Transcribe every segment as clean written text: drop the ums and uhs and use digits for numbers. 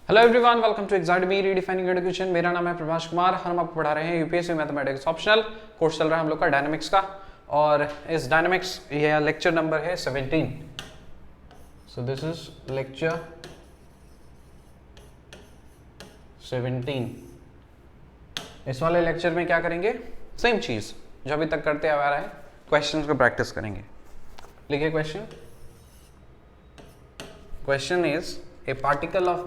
Hello everyone, welcome to exam redefining education. मेरा नाम है प्रभाष कुमार। हम आपको पढ़ा रहे हैं यूपीएससी मैथमेटिक्स ऑप्शनल कोर्स। चल रहा है हम लोग का डायनामिक्स का, और इस डायनामिक्स ये लेक्चर नंबर है 17। सो दिस इज लेक्चर 17। इस वाले लेक्चर में क्या करेंगे? सेम चीज जो अभी तक करते आ रहा है, क्वेश्चंस को प्रैक्टिस करेंगे। लिखिए question. Question is a particle of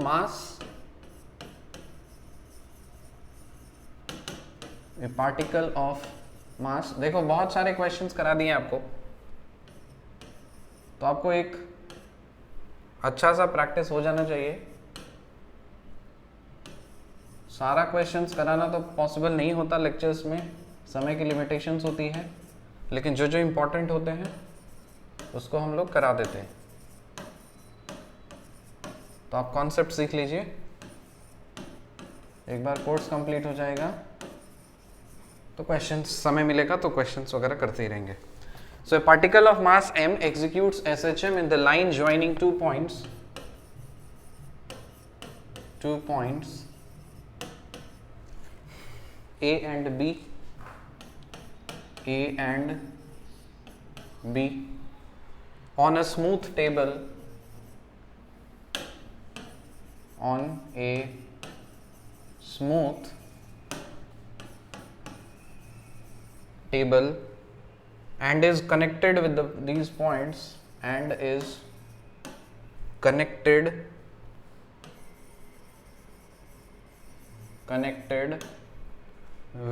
mass देखो बहुत सारे क्वेश्चंस करा दिए आपको, तो आपको एक अच्छा सा प्रैक्टिस हो जाना चाहिए। सारा क्वेश्चंस कराना तो पॉसिबल नहीं होता, लेक्चर्स में समय की लिमिटेशंस होती है, लेकिन जो जो इम्पोर्टेंट होते हैं उसको हम लोग करा देते हैं। तो आप कॉन्सेप्ट सीख लीजिए, एक बार कोर्स कंप्लीट हो जाएगा तो क्वेश्चंस समय मिलेगा तो क्वेश्चंस वगैरह करते ही रहेंगे। So a particle of mass m executes SHM in the line joining two points A and B on a smooth table and is connected with these points and is connected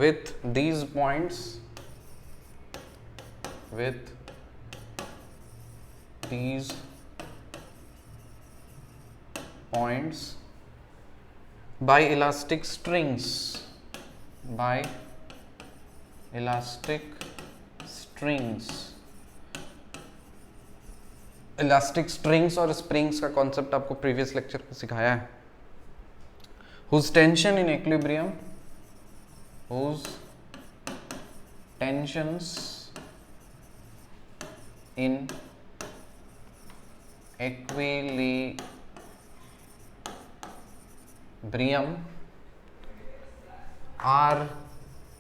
with these points by elastic strings elastic strings और springs का concept आपको previous lecture में सिखाया है। whose tension in equilibrium whose tensions in equilibrium are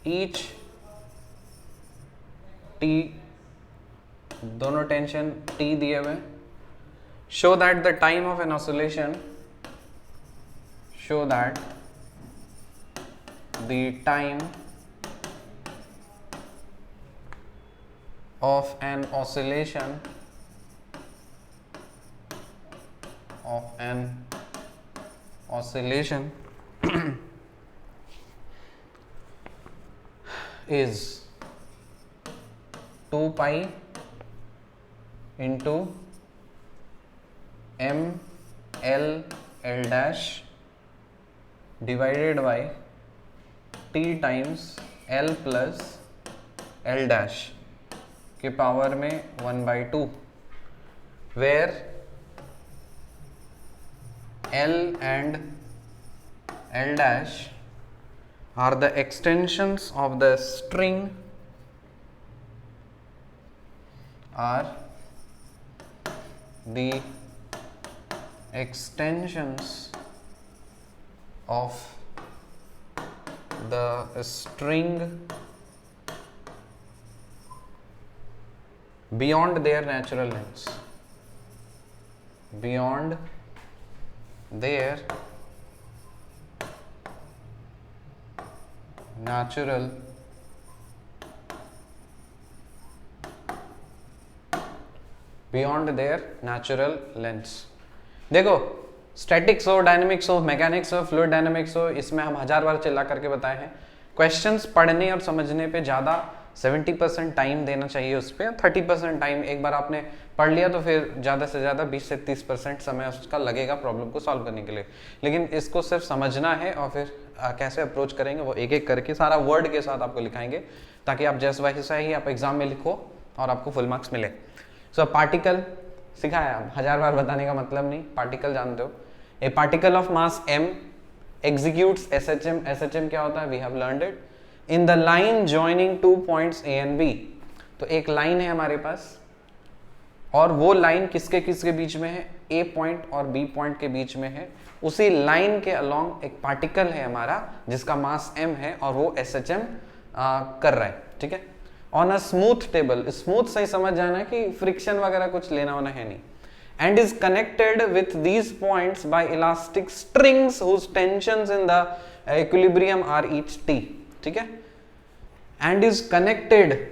each t, दोनों tension t दिए हुए, show that the time of an oscillation is 2 pi into m l l dash divided by t times l plus l dash के power में 1/2, where l and l dash are the extensions of the string beyond their natural lengths. देखो, statics हो, dynamics हो, mechanics हो, fluid dynamics हो, इसमें हम 1000 बार चिल्ला करके बताए हैं। क्वेश्चंस पढ़ने और समझने पे ज़्यादा 70% टाइम देना चाहिए उस पर, 30% टाइम एक बार आपने पढ़ लिया तो फिर ज़्यादा से ज़्यादा 20 से 30% समय उसका लगेगा प्रॉब्लम को सॉल्व करने के लिए। लेकिन इसको सिर्फ समझना है और फिर कैसे अप्रोच करेंगे वो एक एक करके सारा वर्ड के साथ आपको लिखाएंगे, ताकि आप जैसे वैसा ही आप एग्जाम में लिखो और आपको फुल मार्क्स मिले। सो पार्टिकल सिखाया, 1000 बार बताने का मतलब नहीं, पार्टिकल जानते हो। A particle of mass m executes SHM। SHM क्या होता है? We have learned it. In the line joining two points A and B। तो एक लाइन है हमारे पास और वो लाइन किसके किसके बीच में है, ए पॉइंट और बी पॉइंट के बीच में है। उसी लाइन के अलोंग एक पार्टिकल है हमारा जिसका मास m है और वो SHM कर रहा है, ठीक है। On a smooth table, smooth सही समझ जाना कि फ्रिक्शन वगैरह कुछ लेना होना है नहीं, and is connected with these points by elastic strings whose tensions in the equilibrium are each t, ठीक है, and is connected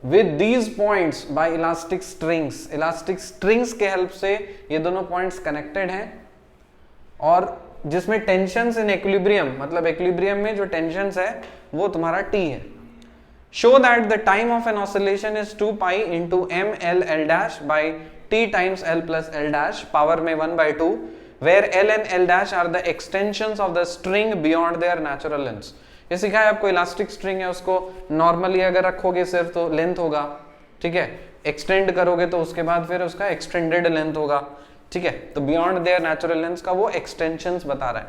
with these points by elastic strings, elastic strings के हेल्प से ये दोनों points connected हैं और जिसमें tensions in equilibrium, मतलब equilibrium में जो tensions है वो तुम्हारा t है। show that the time of an oscillation is 2 pi into m l l dash by t times l plus l dash power में 1/2 where l and l dash are the extensions of the string beyond their natural lengths। ये सिखा है आपको, elastic string है उसको normally अगर रखोगे सिर्फ तो लेंथ होगा, ठीक है, एक्सटेंड करोगे तो उसके बाद फिर उसका एक्सटेंडेड लेंथ होगा, ठीक है, तो बियॉन्ड देयर नेचुरल लेंथ्स का वो एक्सटेंशंस बता रहा है।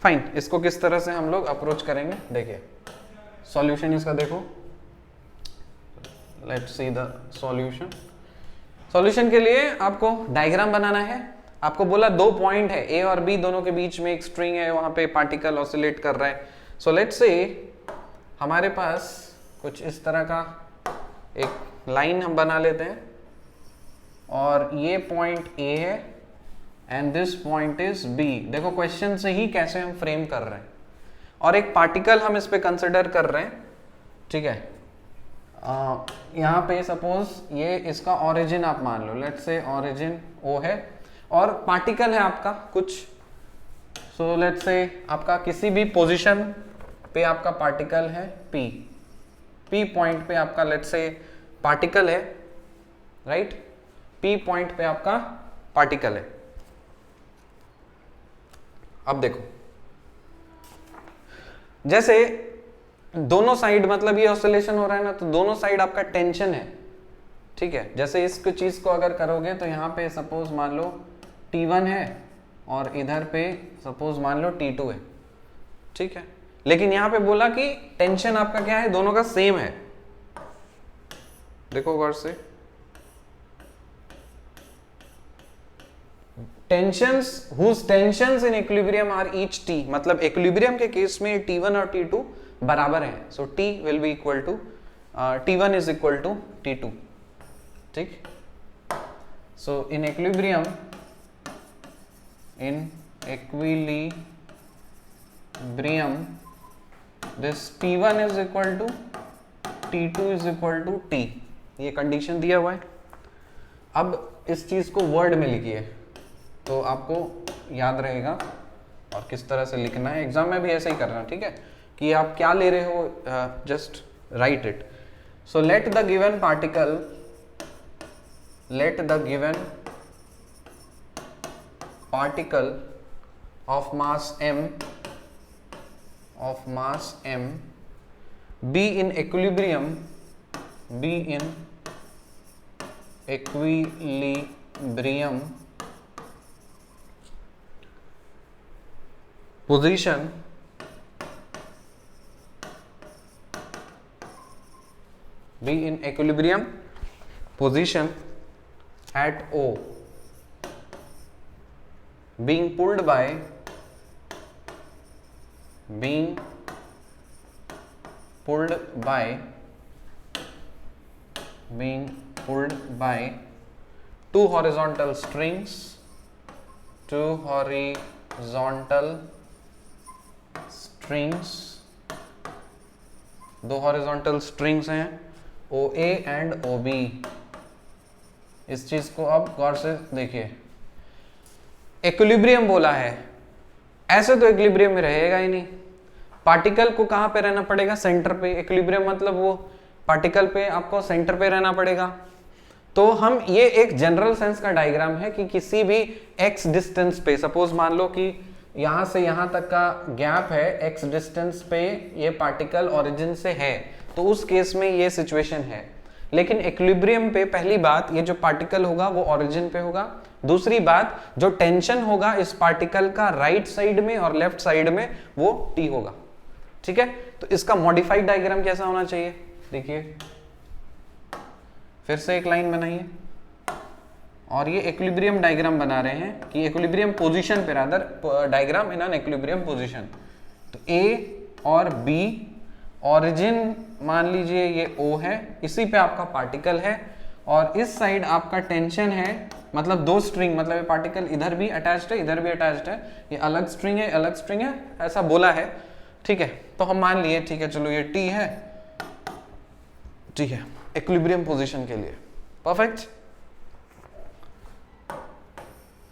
फाइन, इसको किस तरह से हम लोग अप्रोच करेंगे, देखिए सॉल्यूशन इसका देखो, let's see the solution. Solution के लिए आपको डायग्राम बनाना है। आपको बोला दो पॉइंट है ए और बी, दोनों के बीच में एक स्ट्रिंग है, वहां पे पार्टिकल ऑसिलेट कर रहा है। सो लेट्स से हमारे पास कुछ इस तरह का एक लाइन हम बना लेते हैं और ये पॉइंट ए है and this point is B. देखो क्वेश्चन से ही कैसे हम फ्रेम कर रहे हैं, और एक पार्टिकल हम इस पे कंसिडर कर रहे हैं, ठीक है। यहाँ पे सपोज ये इसका ओरिजिन आप मान लो, लेट्स से ओरिजिन ओ है और पार्टिकल है आपका कुछ, सो लेट्स से आपका किसी भी पोजीशन पे आपका पार्टिकल है पी, पी पॉइंट पे आपका लेट्स से पार्टिकल है, राइट, पी पॉइंट पे आपका पार्टिकल है। अब देखो जैसे दोनों साइड, मतलब ये ऑसिलेशन हो रहा है ना, तो दोनों साइड आपका टेंशन है, ठीक है। जैसे इस चीज को अगर करोगे तो यहाँ पे सपोज मान लो T1 है और इधर पे सपोज मान लो T2 है, ठीक है। लेकिन यहाँ पे बोला कि टेंशन आपका क्या है, दोनों का सेम है। देखो गौर से, tensions whose tensions in equilibrium are each t, मतलब इक्विलिब्रियम के केस में T1 और T2 बराबर है, so T will be equal to T1 is equal to T2, ठीक। So in equilibrium, this T1 is equal to T2 is equal to T, ये condition दिया हुआ है। अब इस चीज को वर्ड में लिखिए तो आपको याद रहेगा और किस तरह से लिखना है। एग्जाम में भी ऐसे ही करना, ठीक है, कि आप क्या ले रहे हो, just right it. So let the given particle, let the given particle of mass m be in equilibrium, be in equilibrium position at O, being pulled by two horizontal strings, दो हॉरिजॉन्टल स्ट्रिंग्स हैं OA and OB। इस चीज को अब गौर से देखिए, equilibrium बोला है, ऐसे तो इक्विलिब्रियम में रहेगा ही नहीं। पार्टिकल को कहां पे रहना पड़ेगा, सेंटर पे। इक्विलिब्रियम मतलब वो पार्टिकल पे आपको सेंटर पे रहना पड़ेगा। तो हम, ये एक जनरल सेंस का डायग्राम है कि किसी भी x डिस्टेंस पे, सपोज मान लो कि यहां से यहां तक का गैप है, x डिस्टेंस पे ये पार्टिकल ओरिजिन से है, तो उस केस में ये सिचुएशन है। लेकिन इक्विलिब्रियम पे पहली बात, ये जो पार्टिकल होगा वो ओरिजिन पे होगा। दूसरी बात, जो टेंशन होगा इस पार्टिकल का राइट साइड में और लेफ्ट साइड में वो T होगा, ठीक है। तो इसका मॉडिफाइड डायग्राम कैसा होना चाहिए, देखिए फिर से एक लाइन बनाइए, और ये इक्विलिब्रियम डायग्राम बना रहे हैं कि इक्विलिब्रियम पोजीशन पे, rather diagram in an equilibrium position. तो ए और बी, ऑरिजिन मान लीजिए ये O है, इसी पे आपका पार्टिकल है, और इस साइड आपका टेंशन है, मतलब दो स्ट्रिंग, मतलब ये पार्टिकल इधर भी अटैच्ड है, इधर भी अटैच्ड है, ये अलग स्ट्रिंग है, अलग स्ट्रिंग है, ऐसा बोला है, ठीक है। तो हम मान लिए, ठीक है, चलो ये T है, ठीक है, इक्विलिब्रियम पोजीशन के लिए, perfect.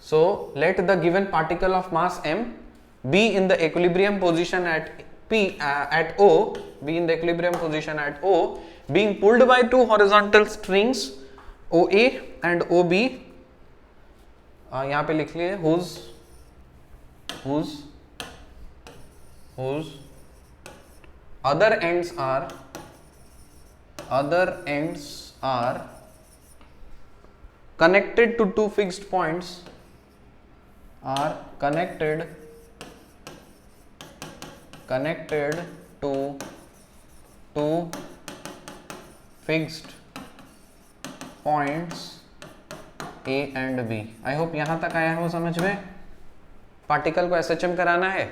So let the given particle of mass m be in the equilibrium position at P at O, be in the equilibrium position at O, being pulled by two horizontal strings OA and OB. यहाँ पे लिख लिए whose other ends are connected to two fixed points, are connected to two fixed points A and B. I hope यहाँ तक आया हो समझ में। पार्टिकल को SHM कराना है,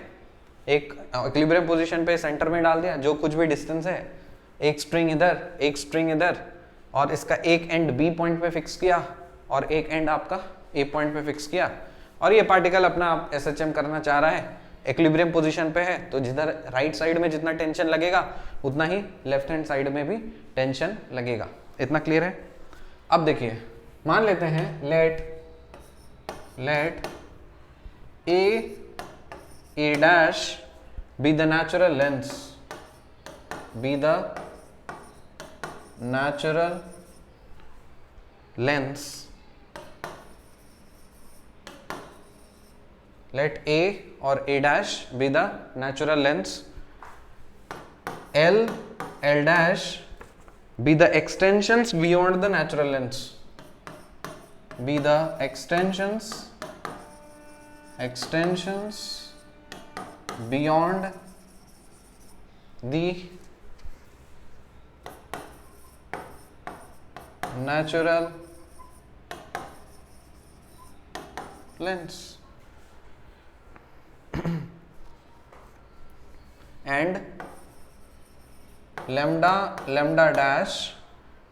एक इक्विलिब्रियम पोजीशन पे सेंटर में डाल दिया, जो कुछ भी डिस्टेंस है, एक स्ट्रिंग इधर, एक स्ट्रिंग इधर, और इसका एक एंड B पॉइंट पे फिक्स किया और एक एंड आपका A पॉइंट पे फिक्स किया, और ये पार्टिकल अपना आप SHM करना चाह रहा है, इक्विलिब्रियम पोजीशन पे है, तो जिधर राइट साइड में जितना टेंशन लगेगा उतना ही लेफ्ट हैंड साइड में भी टेंशन लगेगा। इतना क्लियर है? अब देखिए, मान लेते हैं late A dash be the natural length, let A or A dash be the natural lengths, L dash be the extensions beyond the natural lengths, be the extensions beyond the natural lengths, and lambda dash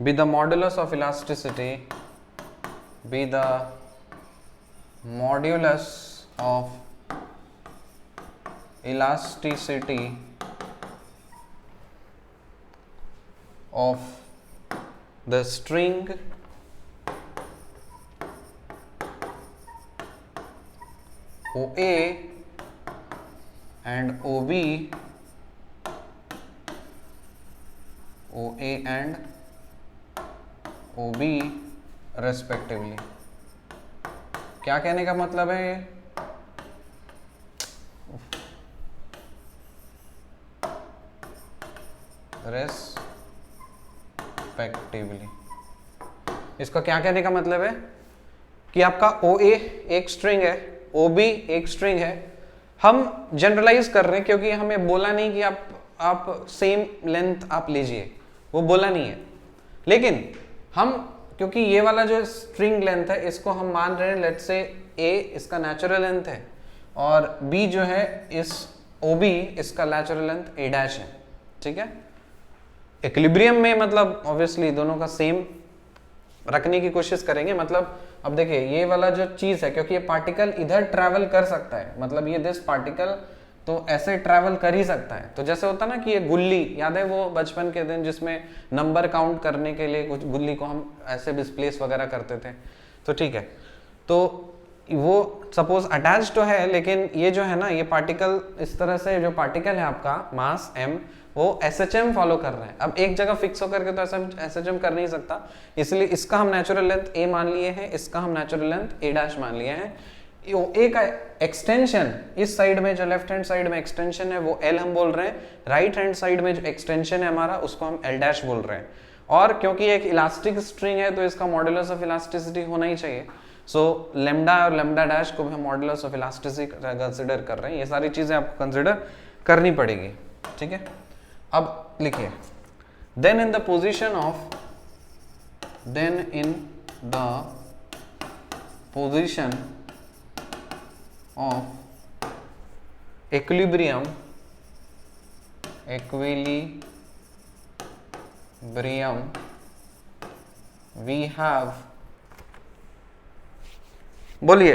be the modulus of elasticity, be the modulus of elasticity of the string OA and OB, OA and OB respectively। क्या कहने का मतलब है ये? Respectively, इसका क्या कहने का मतलब है कि आपका OA एक स्ट्रिंग है, OB एक स्ट्रिंग है, हम जनरलाइज कर रहे हैं क्योंकि हमें बोला नहीं कि आप सेम लेंथ आप लीजिए, वो बोला नहीं है, लेकिन हम क्योंकि ये वाला जो स्ट्रिंग लेंथ है इसको हम मान रहे हैं लेट्स से A इसका नेचुरल लेंथ है और B जो है इस OB इसका नेचुरल लेंथ A डैश है, ठीक है। इक्विलिब्रियम में मतलब ऑब्वियसली दोनों का सेम रखने की कोशिश करेंगे। मतलब अब देखिए ये वाला जो चीज है, क्योंकि ये पार्टिकल इधर ट्रैवल कर सकता है, मतलब ये दिस पार्टिकल तो ऐसे ट्रैवल कर ही सकता है। तो जैसे होता ना कि ये गुल्ली, याद है वो बचपन के दिन जिसमें नंबर काउंट करने के लिए कुछ गुल्ली को हम ऐसे डिस्प्लेस वगैरह करते थे, तो ठीक है, तो वो सपोज अटैच तो है, लेकिन ये जो है ना ये पार्टिकल इस तरह से, जो पार्टिकल है आपका मास m वो SHM फॉलो कर रहा है। अब एक जगह फिक्स होकर के तो SHM कर नहीं सकता, इसलिए इसका हम नेचुरल लेंथ A मान लिए हैं, इसका हम नेचुरल लेंथ A डैश मान लिए हैं। A का एक्सटेंशन इस साइड में जो लेफ्ट हैंड साइड में एक्सटेंशन है वो L हम बोल रहे हैं, राइट हैंड साइड में जो एक्सटेंशन है हमारा उसको हम L डैश बोल रहे हैं। और क्योंकि एक इलास्टिक स्ट्रिंग है तो इसका मॉडुलस ऑफ इलास्टिसिटी होना ही चाहिए, सो लेम्डा और लेम्डा डैश को भी हम मॉडुलस ऑफ इलास्टिसिटी कंसिडर कर रहे हैं। ये सारी चीजें आपको कंसिडर करनी पड़ेगी, ठीक है। अब लिखिए then in the position of equilibrium we have, बोलिए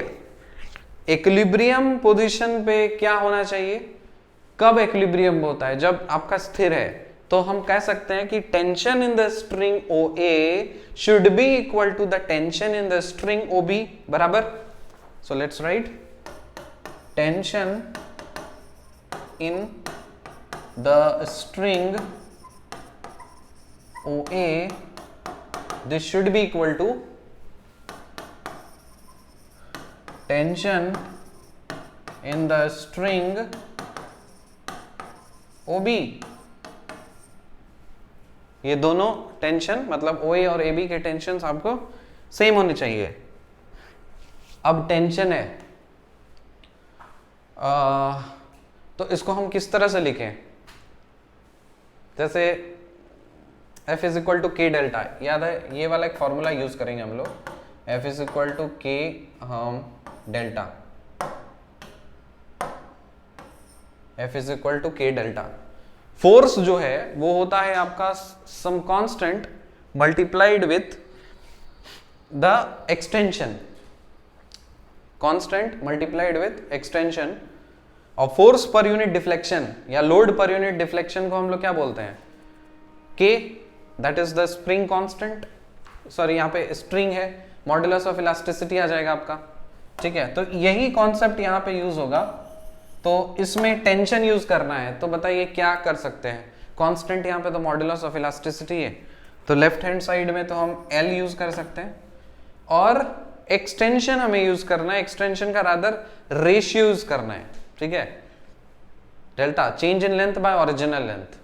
इक्विलिब्रियम पोजीशन पे क्या होना चाहिए, कब इक्विलिब्रियम होता है, जब आपका स्थिर है, तो हम कह सकते हैं कि tension in the string OA should be equal to the tension in the string OB, बराबर। So let's write tension in the string OA, this should be equal to tension in the string OB। ये दोनों tension मतलब OA और AB के tension आपको same होने चाहिए। अब टेंशन है तो इसको हम किस तरह से लिखें, जैसे F is equal to K delta, याद है ये वाला एक फॉर्मूला यूज करेंगे हम लोग, F is equal to K delta, F is equal to K delta. Force जो है वो होता है आपका some constant multiplied with the extension, constant multiplied with extension. और फोर्स पर यूनिट डिफ्लेक्शन या लोड पर यूनिट डिफ्लेक्शन को हम लोग क्या बोलते हैं, K, that is the spring constant, sorry यहाँ पे स्प्रिंग है, मॉडुलस ऑफ इलास्टिसिटी आ जाएगा आपका, ठीक है। तो यही कॉन्सेप्ट यहाँ पे यूज होगा, तो इसमें टेंशन यूज करना है, तो बताइए क्या कर सकते हैं, कांस्टेंट यहाँ पे तो मॉडुलस ऑफ इलास्टिसिटी है, तो लेफ्ट हैंड साइड में तो हम L यूज कर सकते हैं, और एक्सटेंशन हमें यूज करना है, एक्सटेंशन का रादर रेशियो यूज करना है, ठीक है। Delta change in length by original length,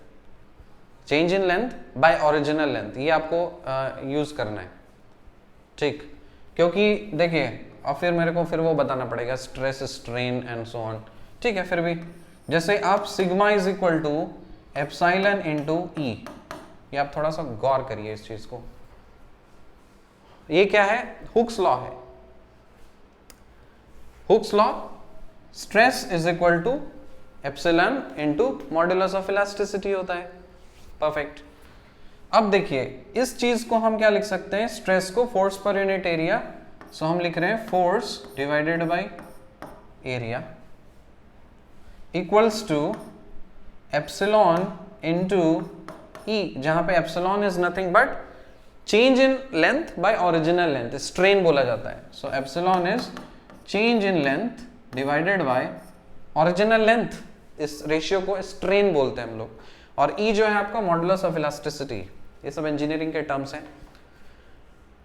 change in length by original length, ये आपको यूज करना है, ठीक। क्योंकि देखिए और फिर मेरे को फिर वो बताना पड़ेगा stress strain and so on, ठीक है। फिर भी जैसे आप sigma is equal to epsilon into E, ये आप थोड़ा सा गौर करिए इस चीज को, ये क्या है, हुक्स लॉ है, Hooke's law, stress is equal to epsilon into modulus of elasticity होता है, परफेक्ट। अब देखिए इस चीज को हम क्या लिख सकते हैं, स्ट्रेस को फोर्स पर यूनिट एरिया, सो हम लिख रहे हैं force divided by area equals to epsilon into E, जहां पे epsilon is nothing but change in length by original length, strain बोला जाता है। So epsilon is change in length divided by original length, इस रेशियो को strain बोलते हैं हम लोग, और E जो है आपका मॉडुलस ऑफ इलास्टिसिटी, ये सब इंजीनियरिंग के टर्म्स हैं।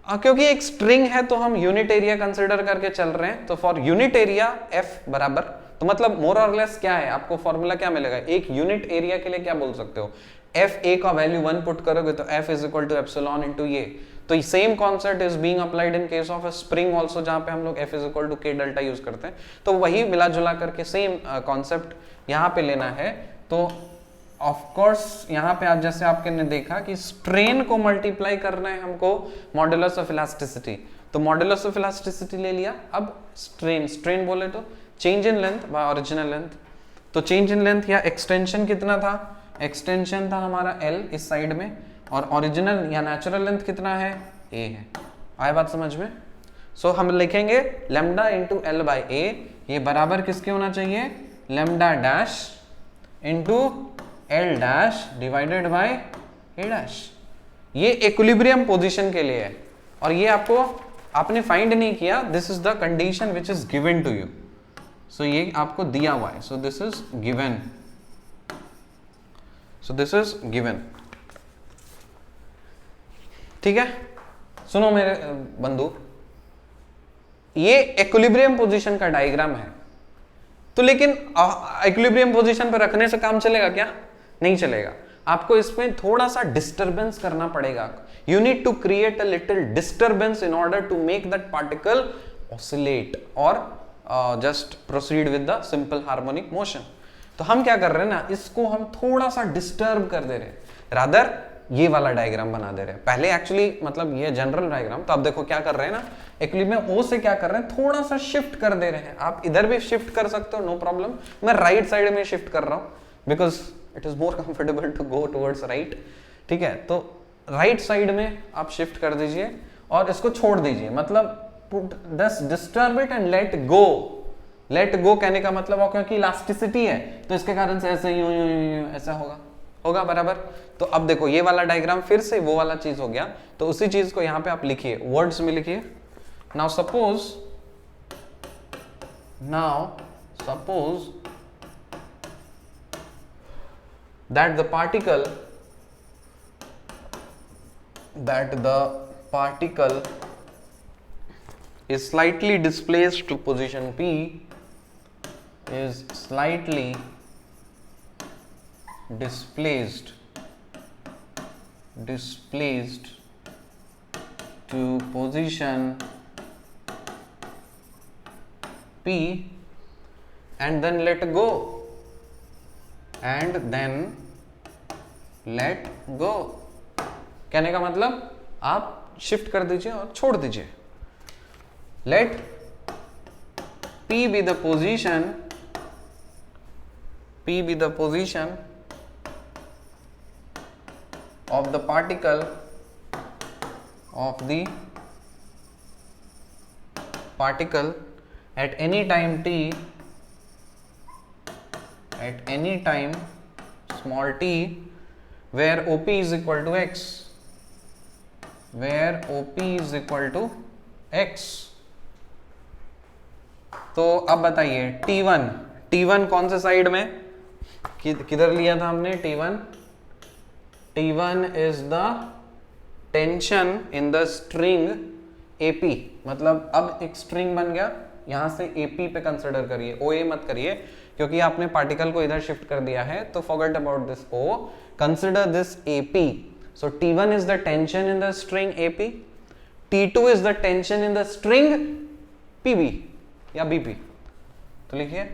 क्योंकि एक स्ट्रिंग है तो हम यूनिट एरिया कंसिडर करके चल रहे हैं, तो फॉर यूनिट एरिया F बराबर, तो मतलब मोर और लेस क्या है, आपको फॉर्मूला क्या मिलेगा, एक यूनिट एरिया के लिए क्या बोल सकते हो, F A का वैल्यू 1 पुट करोगे तो F is equal to epsilon into ये, तो same concept is being applied in case of a spring also, जहां पे हम लोग F is equal to K delta use करते हैं, तो वही मिला जुला करके सेम कॉन्सेप्ट यहाँ पे लेना है। तो ऑफ कोर्स यहाँ पे आप जैसे आपके ने देखा कि स्ट्रेन को मल्टीप्लाई करना है हमको मॉडुलस ऑफ इलास्टिसिटी, तो मॉडुलस ऑफ इलास्टिसिटी ले लिया। अब स्ट्रेन, स्ट्रेन बोले तो change in length by original length, तो चेंज इन लेंथ या एक्सटेंशन कितना था, एक्सटेंशन था हमारा L इस साइड में, और ओरिजिनल या नेचुरल लेंथ कितना है, A है। आए बात समझ में? सो हम लिखेंगे lambda into L by A, ये बराबर किसके होना चाहिए, lambda dash into L dash divided by A dash. ये इक्विलिब्रियम पोजीशन के लिए है, और ये आपने फाइंड नहीं किया, this is the condition which is given to you, so ये आपको दिया हुआ है, so this is given, so this is given, ठीक है। सुनो मेरे बंधु, ये इक्विलिब्रियम पोजीशन का डायग्राम है, तो लेकिन इक्विलिब्रियम पोजीशन पर रखने से काम चलेगा क्या, नहीं चलेगा, आपको इसमें थोड़ा सा डिस्टरबेंस करना पड़ेगा, you need to create a little disturbance in order to make that particle oscillate और just proceed with the simple harmonic motion. तो हम क्या कर रहे हैं ना, इसको हम थोड़ा सा डिस्टर्ब कर दे रहे हैं, रादर ये वाला डायग्राम बना दे रहे हैं। पहले एक्चुअली मतलब ये जनरल डायग्राम, तो अब देखो क्या कर रहे हैं ना, एक्चुअली में ओ से क्या कर रहे हैं, थोड़ा सा शिफ्ट कर दे रहे हैं। आप इधर भी शिफ्ट कर सकते हो, नो प्रॉब्लम। मैं राइट साइड में शिफ्ट कर रहा हूँ because it is more comfortable to go towards right. ठीक है, तो राइट साइड में आप शिफ्ट कर दीजिए और इसको छोड़ दीजिए, मतलब put this disturb it and let go. Let go कहने का मतलब हो, क्योंकि इलास्टिसिटी है तो इसके कारण से ऐसे ऐसा होगा बराबर। तो अब देखो ये वाला डायग्राम फिर से वो वाला चीज हो गया, तो उसी चीज को यहां पे आप लिखिए, वर्ड्स में लिखिए। Now suppose that the particle is slightly displaced to position P, is slightly displaced to position P, and then let go, कहने का मतलब आप शिफ्ट कर दीजिए और छोड़ दीजिए। Let P be the position of the particle at any time t, small t, where OP is equal to x, तो अब बताइए T1 कौन से साइड में, किधर लिया था हमने T1 is the tension in the string AP, मतलब अब एक स्ट्रिंग बन गया, यहां से AP पे कंसिडर करिए, OA मत करिए क्योंकि आपने पार्टिकल को इधर शिफ्ट कर दिया है, तो forget about this O, consider this AP. So T1 is the tension in the string AP, T2 is the tension in the string PB या BP, तो लिखिए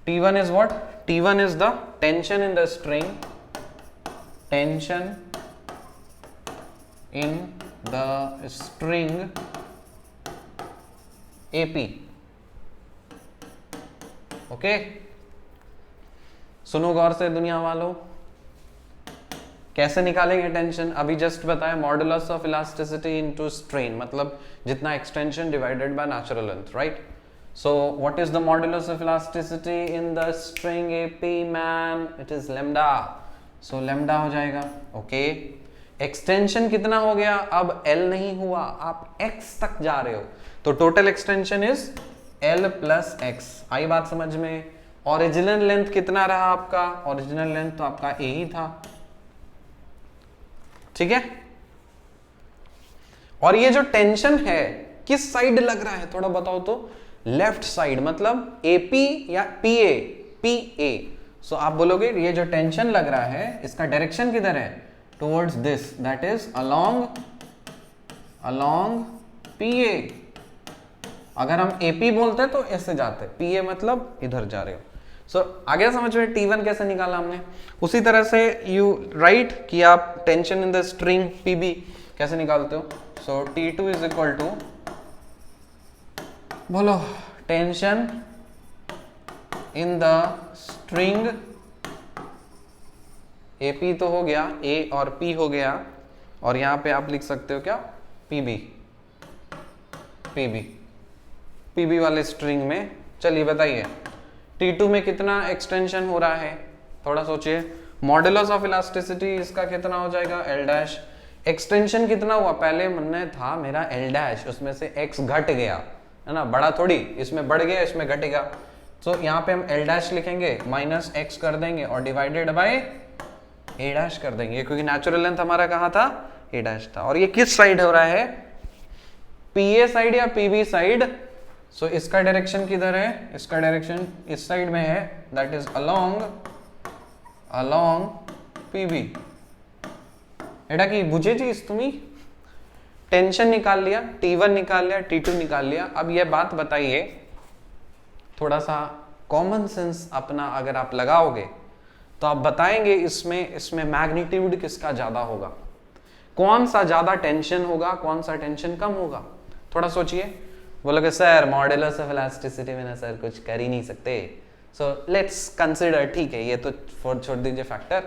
T1 is what? T1 is the tension in the string AP. Okay, सुनो गौर से दुनिया वालों, कैसे निकालेंगे tension, अभी जस्ट बताया, modulus of elasticity into strain, मतलब जितना extension divided by natural length, right. So what is the modulus of elasticity in the string AP man, it is lambda, so lambda हो जाएगा। ओके, एक्सटेंशन कितना हो गया, अब L नहीं हुआ, आप X तक जा रहे हो, तो total extension is L plus X। आई बात समझ में। ओरिजिनल लेंथ कितना रहा आपका, ओरिजिनल लेंथ तो आपका A ही था, ठीक है। और ये जो टेंशन है किस साइड लग रहा है थोड़ा बताओ तो, लेफ्ट साइड, मतलब AP या PA। सो आप बोलोगे ये जो टेंशन लग रहा है इसका डायरेक्शन किधर है, towards this, that is along PA। अगर हम AP बोलते तो ऐसे जाते, PA मतलब इधर जा रहे हो। सो आगे समझ में, T1 कैसे निकाला हमने, उसी तरह से यू राइट कि आप tension in the string PB कैसे निकालते हो। सो T2 इज इक्वल टू, बोलो, tension in the string AP तो हो गया, A और P हो गया, और यहां पे आप लिख सकते हो क्या, PB वाले स्ट्रिंग में। चलिए बताइए T2 में कितना एक्सटेंशन हो रहा है, थोड़ा सोचिए। मॉडुलस ऑफ इलास्टिसिटी इसका कितना हो जाएगा, L'। एक्सटेंशन कितना हुआ, पहले मन था मेरा L', उसमें से x घट गया है ना, बड़ा थोड़ी, इसमें बढ़ गया इसमें घटेगा, तो यहाँ पे हम L' लिखेंगे, माइनस x कर देंगे और डिवाइडेड बाय A' कर देंगे, क्योंकि नेचुरल लेंथ हमारा कहाँ था, A' था। और ये किस साइड हो रहा है, PA साइड या PB साइड। सो इसका डायरेक्शन किधर है, इसका डायरेक्शन इस साइड में है, दैट इज अलोंग PB। एटा की बुझे चीज तुम्हें, टेंशन निकाल लिया, T1 निकाल लिया, T2 निकाल लिया। अब यह बात बताइए, थोड़ा सा कॉमन सेंस अपना अगर आप लगाओगे तो आप बताएंगे इसमें मैग्नीट्यूड किसका ज्यादा होगा, कौन सा ज्यादा टेंशन होगा, कौन सा टेंशन कम होगा। थोड़ा सोचिए। बोलोगे सर मॉडुलस ऑफ इलास्टिसिटी में ना सर कुछ कर ही नहीं सकते, सो लेट्स कंसिडर, ठीक है ये तो छोड़ दीजिए फैक्टर,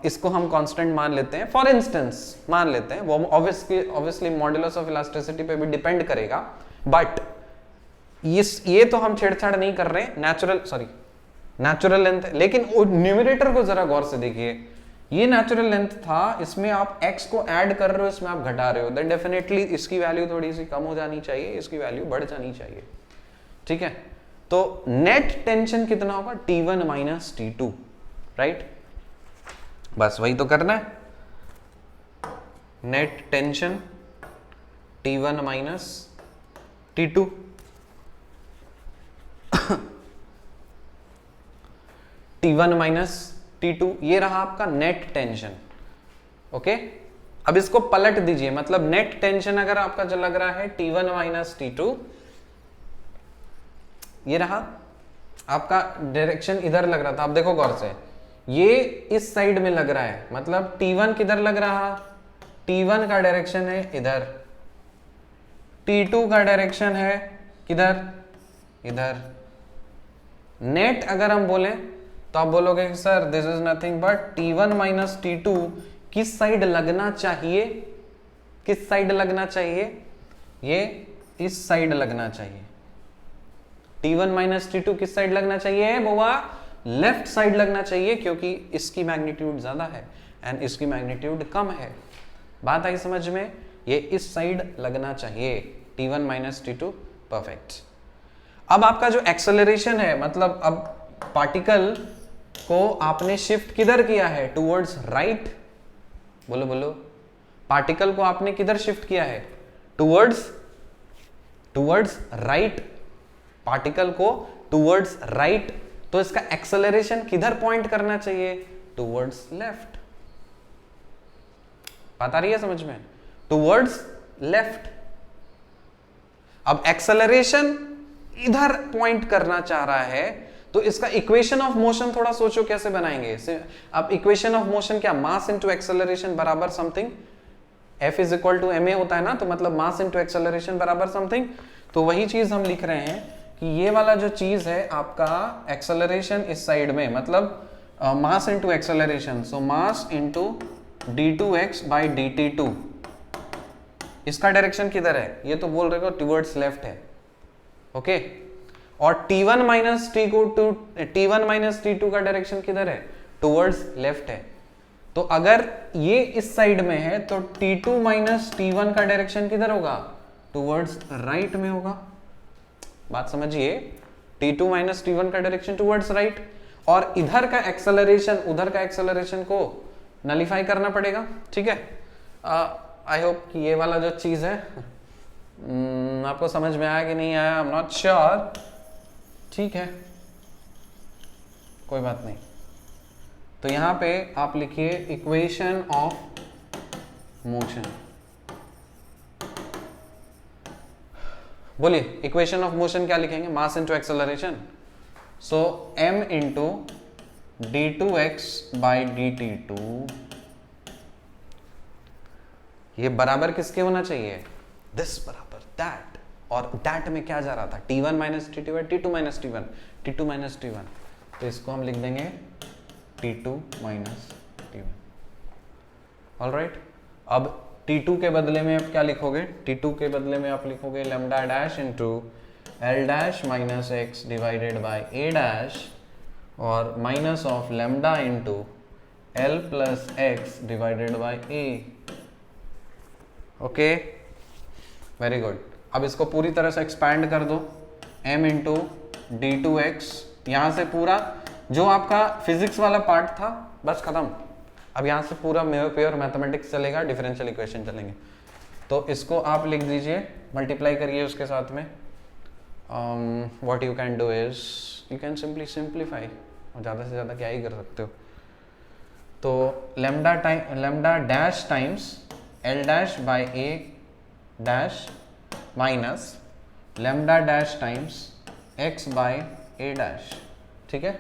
इसको हम कांस्टेंट मान लेते हैं, फॉर इंस्टेंस मान लेते हैं, वो ऑब्वियसली मॉडुलस ऑफ इलास्टिसिटी पे भी डिपेंड करेगा, बट ये तो हम छेड़छाड़ नहीं कर रहे, नेचुरल लेंथ है। लेकिन न्यूमरेटर को जरा गौर से देखिए, ये नेचुरल लेंथ था, इसमें आप x को ऐड कर रहे हो, इसमें आप घटा रहे हो, देन डेफिनेटली इसकी वैल्यू थोड़ी सी कम हो जानी चाहिए, इसकी वैल्यू बढ़ जानी चाहिए, ठीक है। तो नेट टेंशन कितना होगा, T1 माइनस T2, राइट। बस वही तो करना है, net tension T1 minus T2। T1 minus T2 ये रहा आपका नेट टेंशन, ओके। अब इसको पलट दीजिए, मतलब नेट टेंशन अगर आपका जो लग रहा है T1 माइनस T2, ये रहा आपका डायरेक्शन इधर लग रहा था, आप देखो गौर से, ये इस साइड में लग रहा है, मतलब T1 किधर लग रहा, T1 का डायरेक्शन है इधर, T2 का डायरेक्शन है किधर, इधर। नेट अगर हम बोलें तो आप बोलोगे कि sir this is nothing but T1 minus T2 किस साइड लगना चाहिए, किस साइड लगना चाहिए, ये इस साइड लगना चाहिए। T1 माइनस T2 किस साइड लगना चाहिए बुआ, लेफ्ट साइड लगना चाहिए, क्योंकि इसकी मैग्नीट्यूड ज्यादा है एंड इसकी मैग्नीट्यूड कम है। बात आई समझ में, ये इस साइड लगना चाहिए, T1 माइनस T2, परफेक्ट। अब आपका जो एक्सेलरेशन है, मतलब अब पार्टिकल को आपने शिफ्ट किधर किया है, टुवर्ड्स राइट, बोलो बोलो, पार्टिकल को आपने किधर शिफ्ट किया है, टुवर्ड्स राइट, पार्टिकल को टुवर्ड्स राइट, तो इसका एक्सेलरेशन किधर पॉइंट करना चाहिए, टुवर्ड्स लेफ्ट। बात आ रही है समझ में, टुवर्ड्स लेफ्ट। अब एक्सेलरेशन इधर पॉइंट करना चाह रहा है, तो इसका इक्वेशन ऑफ मोशन थोड़ा सोचो कैसे बनाएंगे। अब इक्वेशन ऑफ मोशन क्या, मास इनटू एक्सेलरेशन बराबर something, F is equal to ma होता है ना, तो मतलब मास इनटू एक्सेलरेशन बराबर समथिंग। तो वही चीज हम लिख रहे हैं कि ये वाला जो चीज है आपका एक्सेलरेशन इस साइड में, मतलब mass into acceleration, so mass into d2x by dt2, इसका डायरेक्शन किधर है, ये तो बोल रहे हो टुवर्ड्स लेफ्ट है, ओके। और T1 माइनस T2 का डायरेक्शन किधर है, टुवर्ड्स लेफ्ट है। तो अगर ये इस साइड में है तो T2 माइनस T1 का डायरेक्शन किधर होगा, टुवर्ड्स राइट में होगा। बात समझिए, T2 माइनस T1 का डायरेक्शन टुवर्ड्स राइट, और इधर का एक्सेलरेशन उधर का एक्सेलरेशन को नलिफाई करना पड़ेगा, ठीक है। आई होप कि ये वाला जो चीज है आपको समझ में आया कि नहीं आया, आई एम नॉट श्योर, ठीक है कोई बात नहीं। तो यहां पे आप लिखिए इक्वेशन ऑफ मोशन, बोलिए इक्वेशन ऑफ मोशन क्या लिखेंगे, मास into acceleration, so m into d2x by dt2, ये बराबर किसके होना चाहिए, दिस बराबर दैट, और दैट में क्या जा रहा था, T1 माइनस T2 है, T2 minus T1, T2 minus T1, तो इसको हम लिख देंगे T2 माइनस T1। ऑलराइट, अब T2 के बदले में आप क्या लिखोगे, T2 के बदले में आप लिखोगे lambda dash into L dash minus x divided by A dash, और minus of lambda into L plus x divided by A, okay very good. अब इसको पूरी तरह से एक्सपैंड कर दो, m इंटू d2x, यहां से पूरा जो आपका फिजिक्स वाला पार्ट था बस खत्म, अब यहां से पूरा प्योर मैथमेटिक्स चलेगा, डिफरेंशियल इक्वेशन चलेंगे। तो इसको आप लिख दीजिए, मल्टीप्लाई करिए उसके साथ में, what you can do is you can simply simplify, और ज़्यादा से ज़्यादा क्या ही कर सकते हो। तो lambda dash times L dash by A dash minus lambda dash times x by A dash, ठीक है।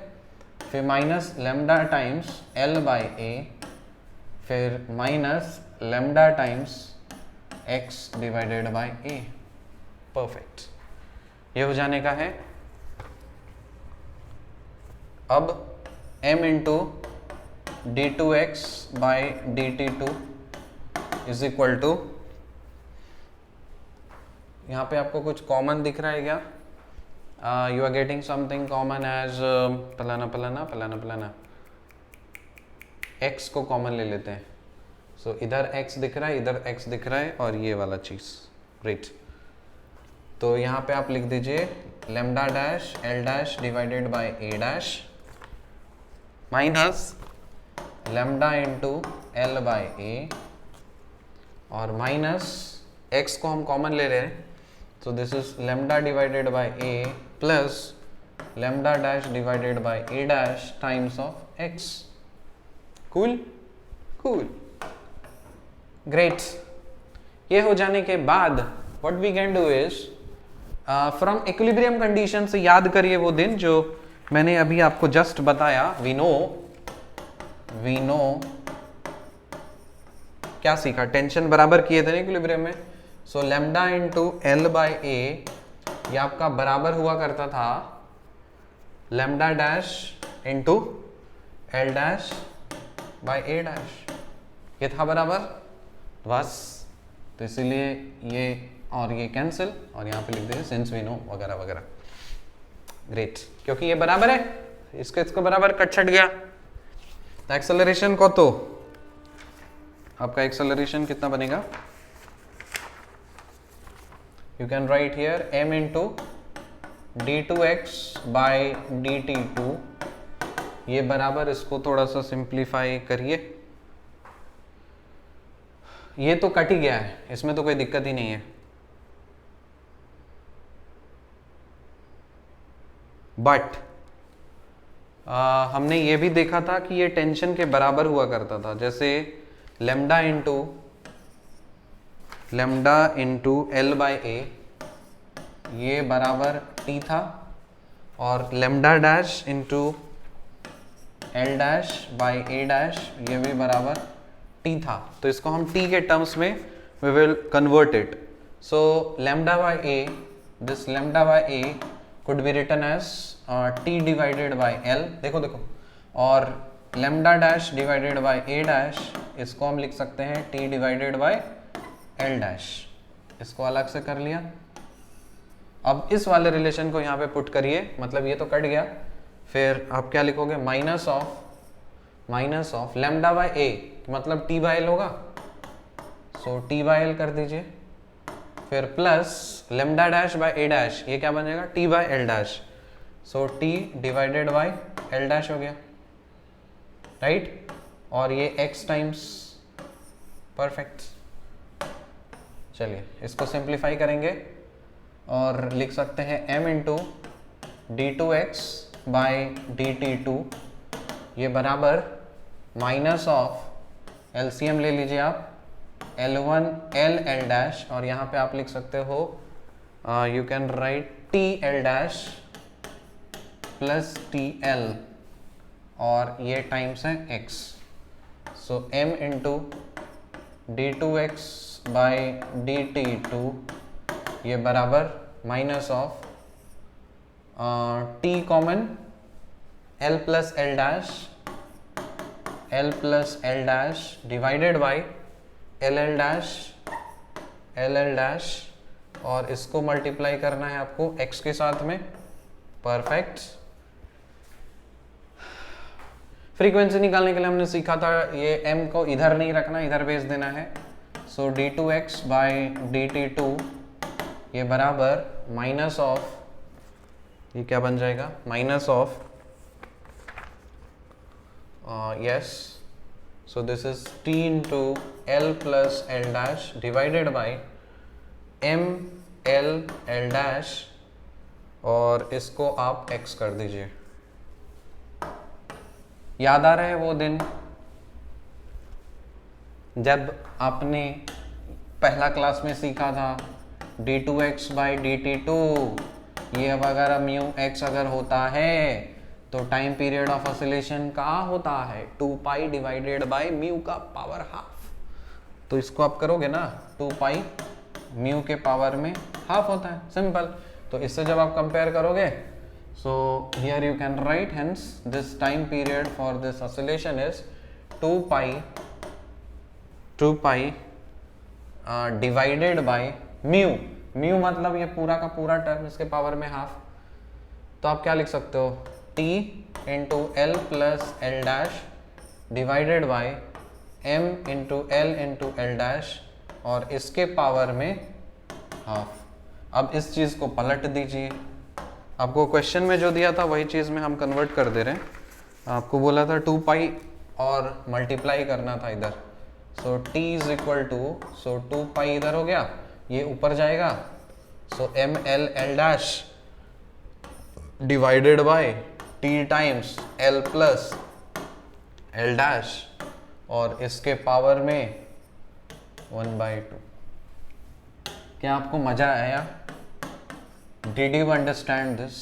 फिर minus lambda times L by A, फिर minus lambda times x divided by A. Perfect, ये हो जाने का है। अब m into d two x by d t two is equal to, यहाँ पे आपको कुछ कॉमन दिख रहा है क्या? You are getting something common as फलाना फलाना फलाना फलाना, x को कॉमन ले लेते हैं। सो इधर x दिख रहा है, इधर x दिख रहा है, और ये वाला चीज, ग्रेट। तो यहाँ पे आप लिख दीजिए lambda dash L dash divided by A dash minus lambda into L by A, और माइनस x को हम कॉमन ले रहे हैं, so this is lambda divided by a plus lambda dash divided by a dash times of x. Cool? Cool. Great. ये हो जाने के बाद what we can do is from equilibrium condition से याद करिए वो दिन जो मैंने अभी आपको just बताया। we know क्या सीखा? टेंशन बराबर किए थे ना इक्विलिब्रियम में। So lambda into L by A, ये आपका बराबर हुआ करता था lambda dash into L dash by A dash, ये था बराबर बस। तो इसीलिए ये और ये कैंसिल, और यहाँ पे लिख दीजिए सिंस वी नो वगैरह वगैरह। ग्रेट, क्योंकि ये बराबर है, इसको बराबर कट छट गया। तो एक्सेलरेशन को, तो आपका एक्सेलरेशन कितना बनेगा? You can write here m into d2x by dt2, ये बराबर, इसको थोड़ा सा सिंप्लीफाई करिए। ये तो कट ही गया है, इसमें तो कोई दिक्कत ही नहीं है। बट हमने ये भी देखा था कि ये टेंशन के बराबर हुआ करता था। जैसे lambda into L by A, ये बराबर टी था, और lambda dash into L dash by A dash, ये भी बराबर टी था। तो इसको हम टी के टर्म्स में we will convert it. So lambda by A, this lambda by A could be written as T divided by L, देखो देखो, और lambda dash divided by A dash, इसको हम लिख सकते हैं T divided by L dash. इसको अलग से कर लिया। अब इस वाले रिलेशन को यहाँ पे पुट करिए, मतलब ये तो कट गया। फिर आप क्या लिखोगे? माइनस ऑफ लेमडा बाई ए, मतलब टी बाई एल होगा, सो टी बाई एल कर दीजिए। फिर plus lambda dash by A dash, ये क्या बन जाएगा? T by L dash, so T divided by L dash हो गया, राइट। और ये x टाइम्स, परफेक्ट। चलिए इसको सिंप्लीफाई करेंगे और लिख सकते हैं m into d two x by d t two, ये बराबर माइनस ऑफ, एलसीएम ले लीजिए आप, L1 L L डैश, और यहाँ पे आप लिख सकते हो you can write t l dash plus t l, और ये टाइम्स है x। So m into d two x by d t two, ये बराबर minus of t common l plus L dash divided by l L dash, और इसको multiply करना है आपको x के साथ में, परफेक्ट। फ्रीक्वेंसी निकालने के लिए हमने सीखा था ये m को इधर नहीं रखना, इधर भेज देना है। So d two x by d t two, ये बराबर माइनस ऑफ, ये क्या बन जाएगा? Minus of, yes, so this is t into L plus L dash divided by m l l dash, और इसको आप x कर दीजिए। याद आ रहा है वो दिन जब आपने पहला क्लास में सीखा था d two x by d t two, ये अब अगर म्यू एक्स अगर होता है तो टाइम पीरियड ऑफ ऑसिलेशन कहाँ होता है, 2 पाई डिवाइडेड बाय म्यू का पावर हाफ। तो इसको आप करोगे ना, 2 पाई म्यू के पावर में हाफ होता है, सिंपल। तो इससे जब आप कंपेयर करोगे, so here you can right, hence this time period for this oscillation is 2 pi divided by mu. Mu मतलब ये पूरा का पूरा टर्म, इसके पावर में हाफ। तो आप क्या लिख सकते हो, t into L plus L dash divided bye m into L into L dash और इसके पावर में हाफ। अब इस चीज़ को पलट दीजिए, आपको क्वेश्चन में जो दिया था वही चीज़ में हम कन्वर्ट कर दे रहे हैं। आपको बोला था 2 पाई और मल्टीप्लाई करना था इधर, so t is equal to, so 2 pi इधर हो गया, ये ऊपर जाएगा, so M L L dash divided by t times l plus L dash और इसके पावर में 1/2। क्या आपको मजा आया? Did you understand this?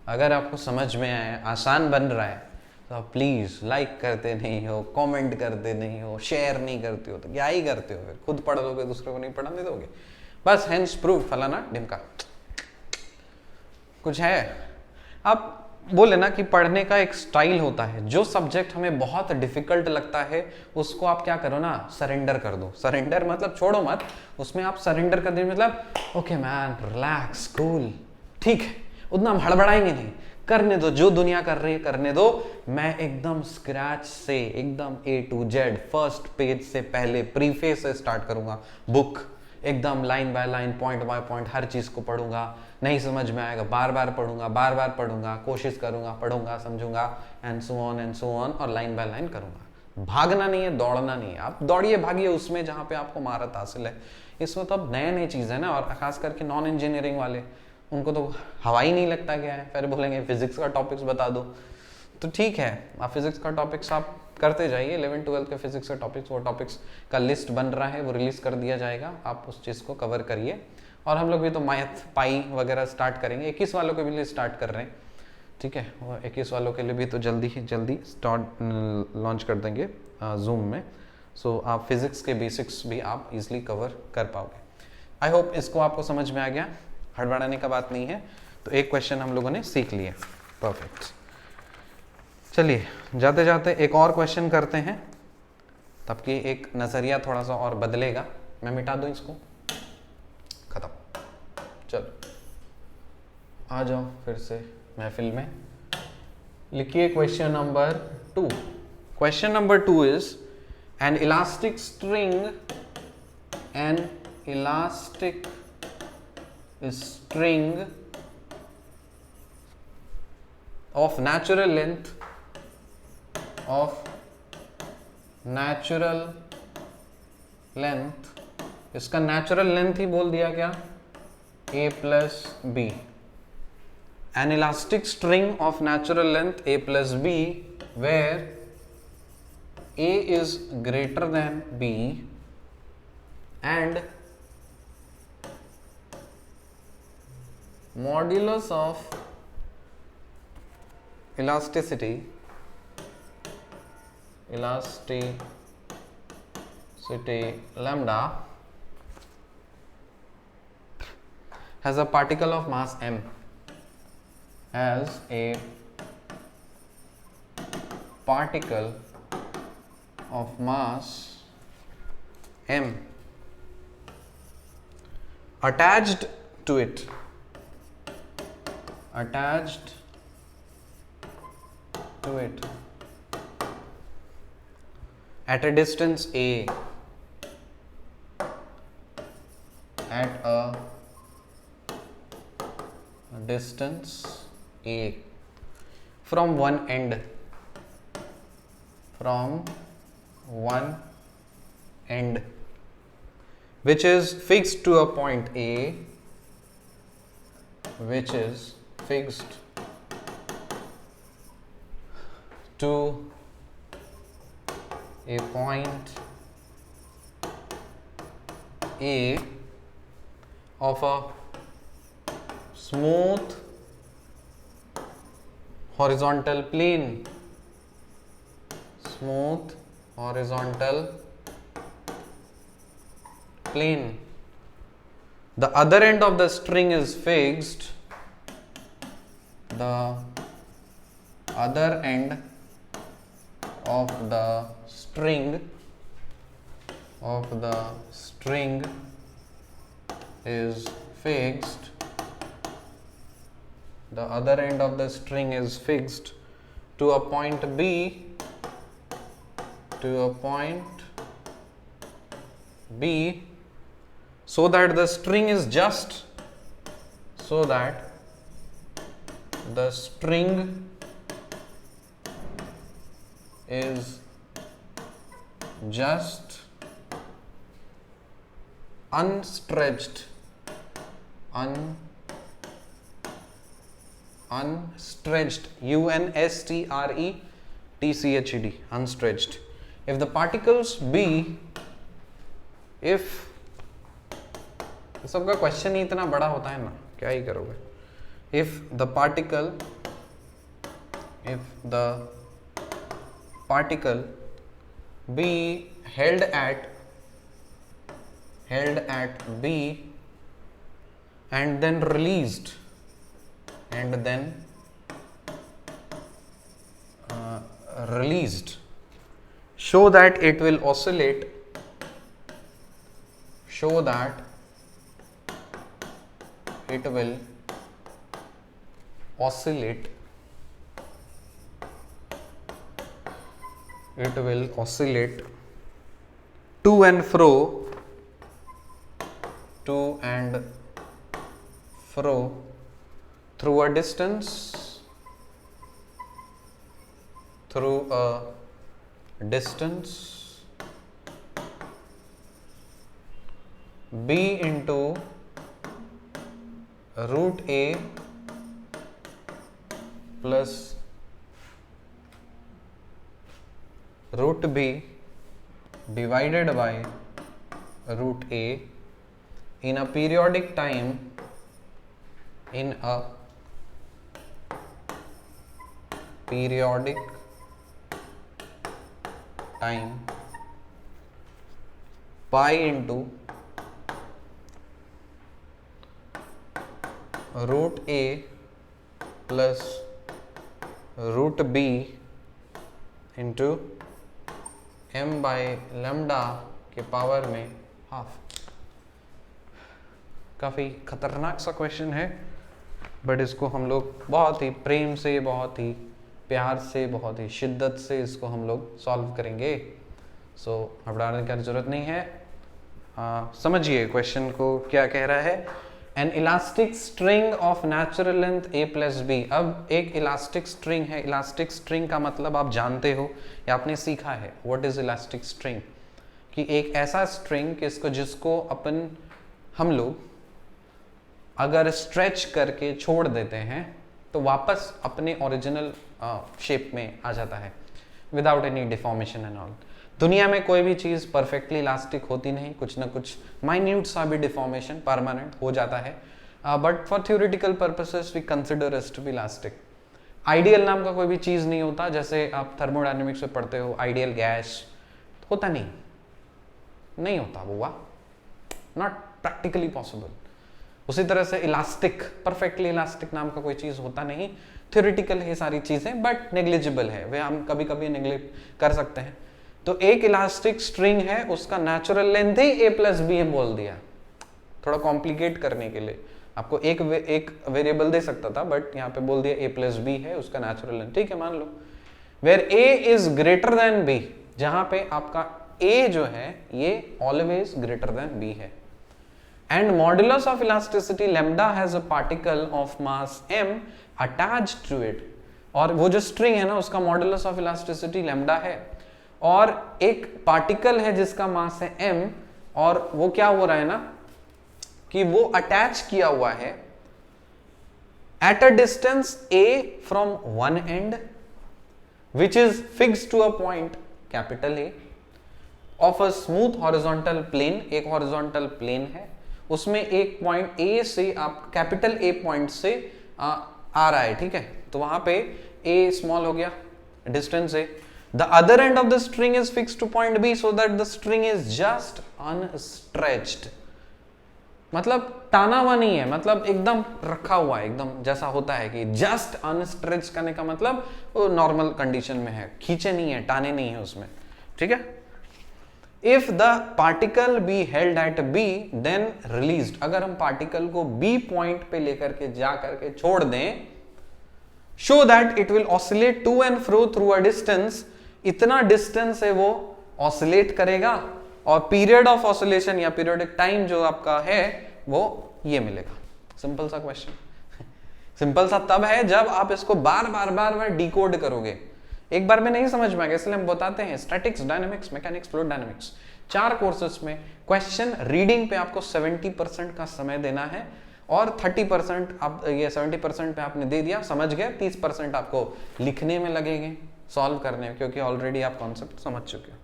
अगर आपको समझ में आया, आसान बन रहा है, तो आप प्लीज़ लाइक करते नहीं हो, कमेंट करते नहीं हो, शेयर नहीं करते हो, तो क्या ही करते हो फिर? खुद पढ़ लोगे, दूसरे को नहीं पढ़ने दोगे। बस हेंस प्रूव फलाना ढिमका। कुछ है? आप बोले ना कि पढ़ने का एक स्टाइल होता है, जो सब्जेक्ट हमें बहुत डिफिकल्ट लगता है उसको आप क्या करो ना, सरेंडर कर दो। सरेंडर मतलब छोड़ो मत, उसमें आप सरेंडर कर दो, मतलब ओके मैन, रिलैक्स, कूल, ठीक है, उतना हम हड़बड़ाएंगे नहीं, करने दो, जो दुनिया कर रही है करने दो। मैं एकदम स्क्रैच से, एकदम A to Z, first page से पहले प्रीफेस से स्टार्ट करूंगा, बुक एकदम line by line, point by point हर चीज़ को पढ़ूंगा। नहीं समझ में आएगा, बार बार पढ़ूंगा, बार बार पढ़ूंगा, कोशिश करूंगा, पढ़ूंगा, समझूंगा, एंड सो ऑन, और लाइन बाय लाइन करूंगा। भागना नहीं है, दौड़ना नहीं है। आप दौड़िए भागिए उसमें जहाँ पे आपको महारत हासिल है। इसमें तो अब नए नई चीज़ है ना, और खास करके नॉन इंजीनियरिंग वाले, उनको तो हवा ही नहीं लगता क्या है, फिर बोलेंगे फिजिक्स का टॉपिक्स बता दो। तो ठीक है, आप फिजिक्स का टॉपिक्स आप करते जाइए, 11th-12th के फिजिक्स के टॉपिक्स, वो टॉपिक्स का लिस्ट बन रहा है, वो रिलीज कर दिया जाएगा, आप उस चीज़ को कवर करिए। और हम लोग भी तो मैथ, पाई वगैरह स्टार्ट करेंगे, 21 वालों के लिए स्टार्ट कर रहे हैं, ठीक है। वो 21 वालों के लिए भी तो जल्दी स्टार्ट लॉन्च कर देंगे जूम में। सो आप फिजिक्स के बेसिक्स भी आप इजीली कवर कर पाओगे। आई होप इसको आपको समझ में आ गया, हड़बड़ाने का बात नहीं है। तो एक क्वेश्चन हम लोगों ने सीख लिया, परफेक्ट। चलिए जाते जाते एक और क्वेश्चन करते हैं, तब कि एक नज़रिया थोड़ा सा और बदलेगा। मैं मिटा दूं इसको, खत्म। चलो आ जाओ फिर से महफिल में। लिखिए question number 2। Question number 2 is an elastic string of natural length, इसका नेचुरल लेंथ ही बोल दिया क्या, a plus b। an elastic string of natural length a plus b where a is greater than b and modulus of elasticity lambda has a particle of mass m, has a particle of mass m attached to it at a distance a, at a distance a from one end, which is fixed to a point a, which is fixed to a point A of a smooth horizontal plane, smooth horizontal plane. The other end of the string is fixed. The other end of the string is fixed. The other end of the string is fixed to a point B, so that the string is just unstretched, UNSTRETCHED, unstretched. If the particles B, if सबका question ही इतना बड़ा होता है ना, क्या ही करोगे. If the particle be held at B and then released, show that it will oscillate, to and fro through a distance B into root A plus root B divided by root A in a periodic time pi into root A plus root B into m by lambda के power में half. काफ़ी खतरनाक सा question है, but इसको हम लोग बहुत ही प्रेम से, बहुत ही प्यार से, बहुत ही शिद्दत से इसको हम लोग सॉल्व करेंगे. सो घबराने की जरूरत नहीं है. समझिए क्वेश्चन को क्या कह रहा है. An elastic string of natural length a plus b. अब एक इलास्टिक स्ट्रिंग है. इलास्टिक स्ट्रिंग का मतलब आप जानते हो या आपने सीखा है. What is elastic string? कि एक ऐसा स्ट्रिंग जिसको हम लोग अगर स्ट्रेच करके छोड़ देते हैं तो वापस अपने ओरिजिनल शेप में आ जाता है without any deformation and all. दुनिया में कोई भी चीज़ परफेक्टली इलास्टिक होती नहीं, कुछ ना कुछ माइन्यूट सा भी डिफॉर्मेशन परमानेंट हो जाता है. But for theoretical purposes we consider it to be elastic. Ideal नाम का कोई भी चीज़ नहीं होता. जैसे आप थर्मोडायनेमिक्स में पढ़ते हो आइडियल गैस होता नहीं होता बुआ, नॉट प्रैक्टिकली पॉसिबल. उसी तरह से इलास्टिक, परफेक्टली इलास्टिक नाम का कोई चीज़ होता नहीं. थ्योरेटिकल है सारी चीज़ें, बट नेग्लिजिबल है, वे हम कभी कभी नेग्लेक्ट कर सकते हैं. तो एक इलास्टिक स्ट्रिंग है, उसका नेचुरल लेंथ ही a प्लस बी बोल दिया. थोड़ा कॉम्प्लिकेट करने के लिए आपको एक वेरिएबल दे सकता था, बट यहाँ पे बोल दिया a प्लस बी है उसका नेचुरल लेंथ. ठीक है, मान लो where a is greater than b, जहां पे आपका a जो है ये ऑलवेज ग्रेटर देन b है. And modulus of elasticity lambda has a particle of mass m attached to it. और वो जो स्ट्रिंग है ना उसका मॉडुलस ऑफ इलास्टिसिटी लैम्डा है, और एक पार्टिकल है जिसका मास है m, और वो क्या हो रहा है ना कि वो अटैच किया हुआ है at a distance a from one end which is fixed to a point capital A of a smooth horizontal plane. एक हॉरिजॉन्टल प्लेन है, उसमें एक पॉइंट A से आप कैपिटल A पॉइंट से आ रहा है. ठीक है, तो वहां पे ए स्मॉल हो गया, distance a, the other end of the string is fix to point b so that the string is just unstretched, मतलब टाना हुआ नहीं है, मतलब एकदम रखा हुआ है, एकदम जैसा होता है कि जस्ट अनस्ट्रेच करने का मतलब वो नॉर्मल कंडीशन में है, खींचे नहीं है, टाने नहीं है उसमें, ठीक है। If the particle be held at b then released, अगर हम पार्टिकल को बी पॉइंट पे लेकर के जा करके छोड़ दें, show that it will oscillate to and fro through a distance, इतना डिस्टेंस है वो ऑसिलेट करेगा, और पीरियड ऑफ ऑसिलेशन या पीरियोडिक टाइम जो आपका है वो ये मिलेगा। सिंपल सा क्वेश्चन, सिंपल सा तब है जब आप इसको बार बार डिकोड करोगे, एक बार में नहीं समझ में आएगा, इसलिए हम बताते हैं statics, dynamics, mechanics, fluid dynamics, 4 courses में क्वेश्चन रीडिंग पे आपको 70% का समय देना है, और 30% आप ये 70% पे आपने दे दिया, समझ गए, 30% आपको लिखने में लगेंगे, सॉल्व करने में, क्योंकि ऑलरेडी आप कॉन्सेप्ट समझ चुके हो।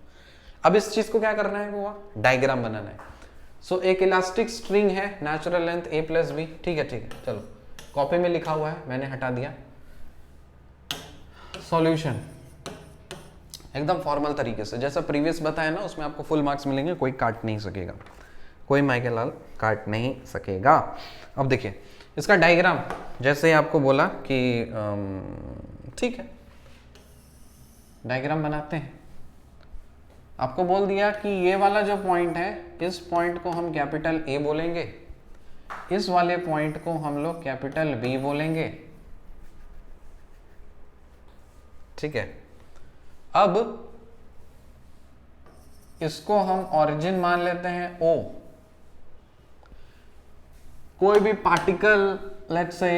अब इस चीज को क्या करना है, वो डायग्राम बनाना है। सो एक इलास्टिक स्ट्रिंग है, natural length a plus b, ठीक है, चलो कॉपी में लिखा हुआ है, मैंने हटा दिया। सॉल्यूशन एकदम फॉर्मल तरीके से, जैसा प्रीवियस बताया ना, उसमें आपको फुल मार्क्स मिलेंगे, कोई काट नहीं सकेगा, कोई माइकल लाल काट नहीं सकेगा। अब देखिए इसका डायग्राम, जैसे आपको बोला कि ठीक है डायग्राम बनाते हैं, आपको बोल दिया कि ये वाला जो पॉइंट है, इस पॉइंट को हम कैपिटल A बोलेंगे, इस वाले पॉइंट को हम लोग कैपिटल B बोलेंगे, ठीक है। अब इसको हम ओरिजिन मान लेते हैं O, कोई भी पार्टिकल लेट्स से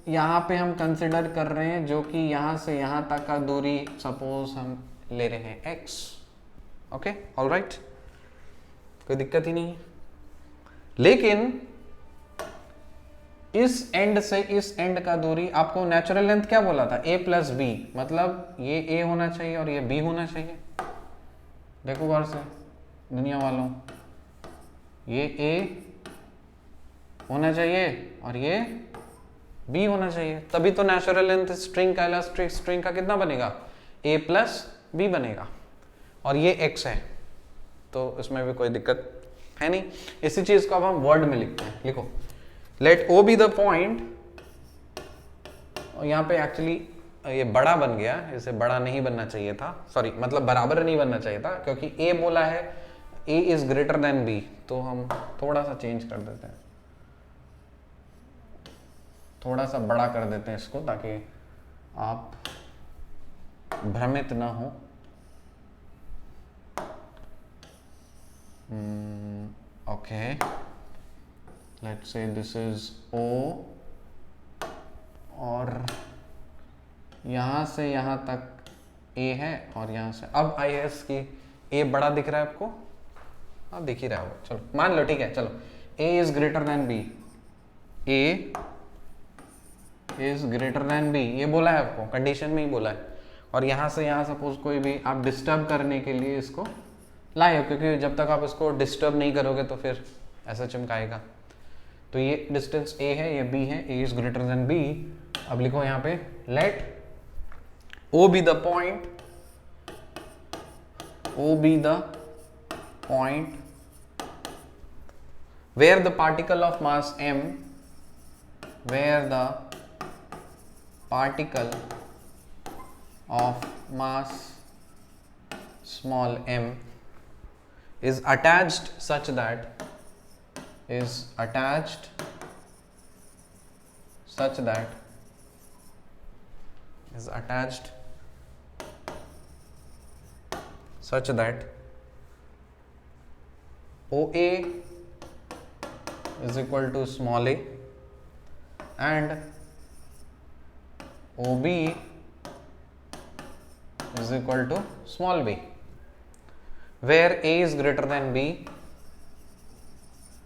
यहां पे हम कंसिडर कर रहे हैं, जो कि यहां से यहां तक का दूरी सपोज हम ले रहे हैं x, ओके, ऑलराइट, कोई दिक्कत ही नहीं है। लेकिन इस एंड से इस एंड का दूरी, आपको नेचुरल लेंथ क्या बोला था, a प्लस बी, मतलब ये a होना चाहिए और ये b होना चाहिए। देखो गौर से दुनिया वालों, ये a होना चाहिए और ये b होना चाहिए, तभी तो नेचुरल लेंथ स्ट्रिंग का, इलास्टिक स्ट्रिंग का कितना बनेगा, a प्लस बी बनेगा, और ये x है, तो इसमें भी कोई दिक्कत है नहीं। इसी चीज को अब हम वर्ड में लिखते हैं, लिखो let O be the point, और यहाँ पे एक्चुअली ये बड़ा बन गया, इसे बड़ा नहीं बनना चाहिए था, सॉरी मतलब बराबर नहीं बनना चाहिए था, क्योंकि A बोला है A is greater than B, तो हम थोड़ा सा चेंज कर देते हैं, थोड़ा सा बड़ा कर देते हैं इसको, ताकि आप भ्रमित ना हो। Okay, let's say this is O, और यहां से यहां तक A है, और यहां से अब IS की A बड़ा दिख रहा है आपको, आप दिख ही रहा हो, चलो मान लो, ठीक है, चलो A is greater than B, A is greater than B, ये बोला है आपको, कंडीशन में ही बोला है, और यहां से यहां सपोज कोई भी आप डिस्टर्ब करने के लिए इसको लाए हो, क्योंकि जब तक आप इसको डिस्टर्ब नहीं करोगे तो फिर ऐसा चमकाएगा। तो ये डिस्टेंस A है, ये B है, A is greater than B। अब लिखो यहाँ पे let O be the point, O be the point where the particle of mass m, where the particle of mass small m is attached such that, is attached such that, is attached such that OA is equal to small a and OB is equal to small b, where A is greater than B,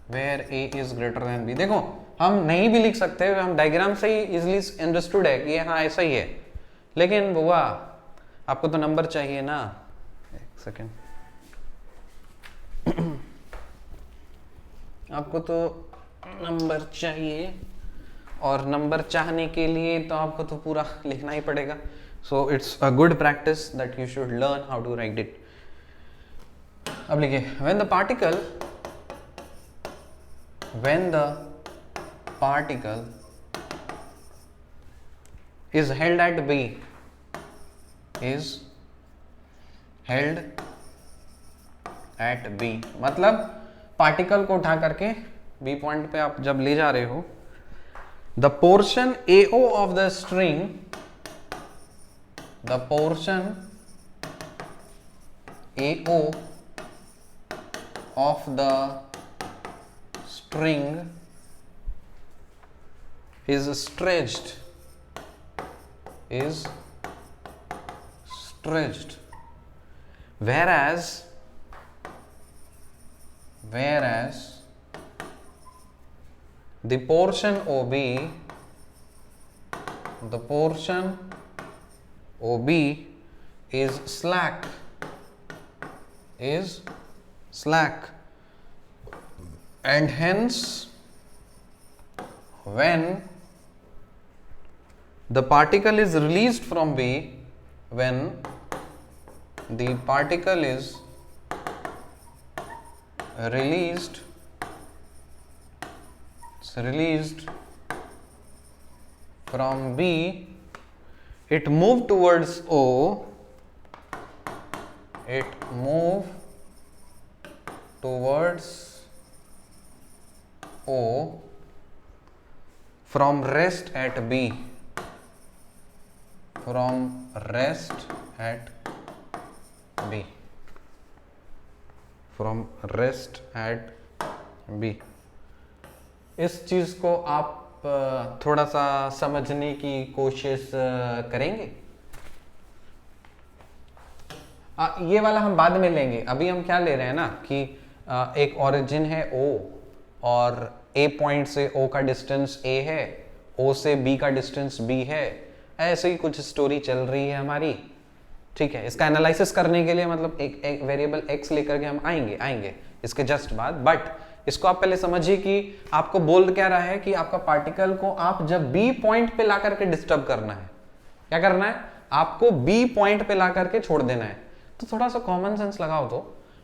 where A is greater than B। देखो हम नहीं भी लिख सकते, हम diagram से ही easily understood है कि हाँ ऐसा ही है, लेकिन बुआ आपको तो नंबर चाहिए ना, एक सेकेंड आपको तो नंबर चाहिए, और नंबर चाहने के लिए तो आपको तो पूरा लिखना ही पड़ेगा. So it's a good practice that you should learn how to write it. अब लिखिए, when the particle is held at B, मतलब पार्टिकल को उठा करके B पॉइंट पे आप जब ले जा रहे हो, the portion AO of the string is stretched, whereas the portion OB is slack, and hence when the particle is released from B, released from B, it move towards O, from rest at B, इस चीज को आप थोड़ा सा समझने की कोशिश करेंगे. ये वाला हम बाद में लेंगे. अभी हम क्या ले रहे हैं ना कि एक ओरिजिन है O और A पॉइंट से O का डिस्टेंस A है, O से B का डिस्टेंस B है. ऐसे ही कुछ स्टोरी चल रही है हमारी. ठीक है, इसका एनालिसिस करने के लिए मतलब एक वेरिएबल x लेकर के हम आएंगे इसके जस्ट बाद. बट इसको आप पहले समझिए कि आपको बोल क्या रहा है कि आपका पार्टिकल को आप जब B पॉइंट पे ला करके डिस्टर्ब करना है, क्या करना है, आपको B पॉइंट पे ला करके छोड़ देना है. तो थोड़ा सा कॉमन सेंस लगाओ तो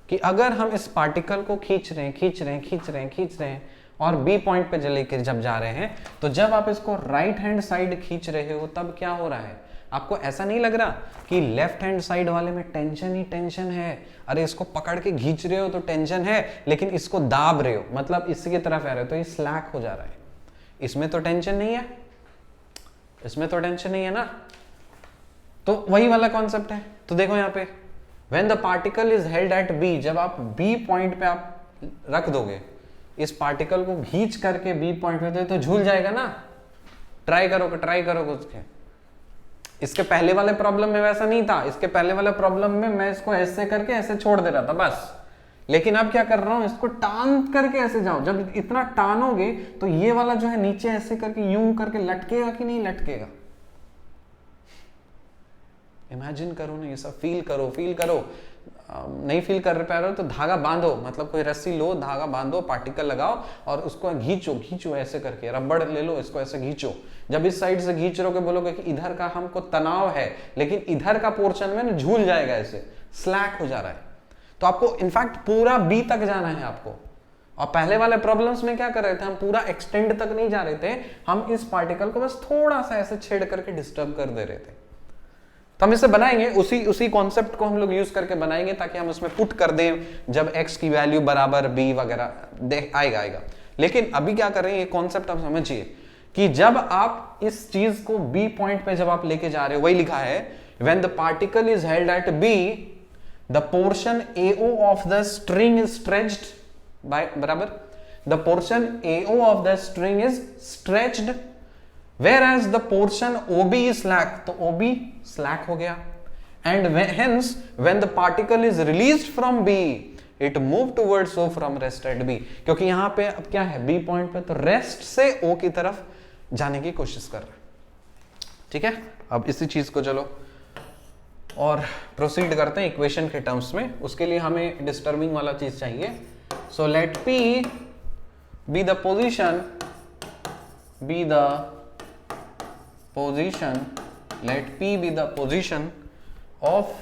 कि अगर हम इस पार्टिकल को खींच रहे हैं और B पॉइंट पे लेकर जब जा रहे हैं, तो जब आप इसको राइट हैंड साइड खींच रहे हो तब क्या हो रहा है, आपको ऐसा नहीं लग रहा कि लेफ्ट हैंड साइड वाले में टेंशन ही टेंशन है. अरे इसको पकड़ के खींच रहे हो तो टेंशन है, लेकिन इसको दाब रहे हो मतलब इसकी तरफ आ रहे हो तो ये स्लैक हो जा रहा है. इसमें तो टेंशन नहीं है, ना. तो वही वाला कॉन्सेप्ट है. तो देखो यहाँ पे when the particle is held at B, जब आप B पॉइंट पे आप रख दोगे इस पार्टिकल को खींच करके B पॉइंट पे, तो झूल जाएगा ना. ट्राई करोगे उसके. इसके पहले वाले प्रॉब्लम में वैसा नहीं था. इसके पहले वाले प्रॉब्लम में मैं इसको ऐसे करके ऐसे छोड़ दे रहा था बस. लेकिन अब क्या कर रहा हूं, इसको टान करके ऐसे जाओ. जब इतना टानोगे तो ये वाला जो है नीचे ऐसे करके यूं करके लटकेगा कि नहीं लटकेगा. इमेजिन करो ना, ये सब फील करो. नहीं फील कर पा रहे हो तो धागा बांधो, मतलब कोई रस्सी लो, धागा बांधो, पार्टिकल लगाओ और उसको खींचो ऐसे करके. रबड़ ले लो, इसको ऐसे खींचो. जब इस साइड से खींच रहोगे बोलोगे कि इधर का हमको तनाव है, लेकिन इधर का पोर्शन में ना झूल जाएगा, ऐसे स्लैक हो जा रहा है. तो आपको इनफैक्ट पूरा B तक जाना है आपको. और पहले वाले प्रॉब्लम्स में क्या कर रहे थे, हम पूरा एक्सटेंड तक नहीं जा रहे थे, हम इस पार्टिकल को बस थोड़ा सा ऐसे छेड़ करके डिस्टर्ब कर दे रहे थे. तो हम इसे बनाएंगे, उसी कॉन्सेप्ट को हम लोग यूज करके बनाएंगे ताकि हम उसमें पुट कर दें जब x की वैल्यू बराबर b वगैरह आएगा. लेकिन अभी क्या कर रहे हैं, ये कॉन्सेप्ट आप समझिए कि जब आप इस चीज को B पॉइंट पे जब आप लेके जा रहे हो, वही लिखा है when the particle is held at B, the portion AO of the string is stretched by बराबर the portion AO of the string is stretched, whereas the portion OB is slack. तो OB slack हो गया. And hence when the particle is released from B, it move towards O from rest at B. क्योंकि यहाँ पे अब क्या है, B point पे तो रेस्ट से O की तरफ जाने की कोशिश कर रहा है. ठीक है, अब इसी चीज को चलो और प्रोसीड करते हैं इक्वेशन के टर्म्स में. उसके लिए हमें डिस्टर्बिंग वाला चीज चाहिए. So let P be the position be the position, let P be the position of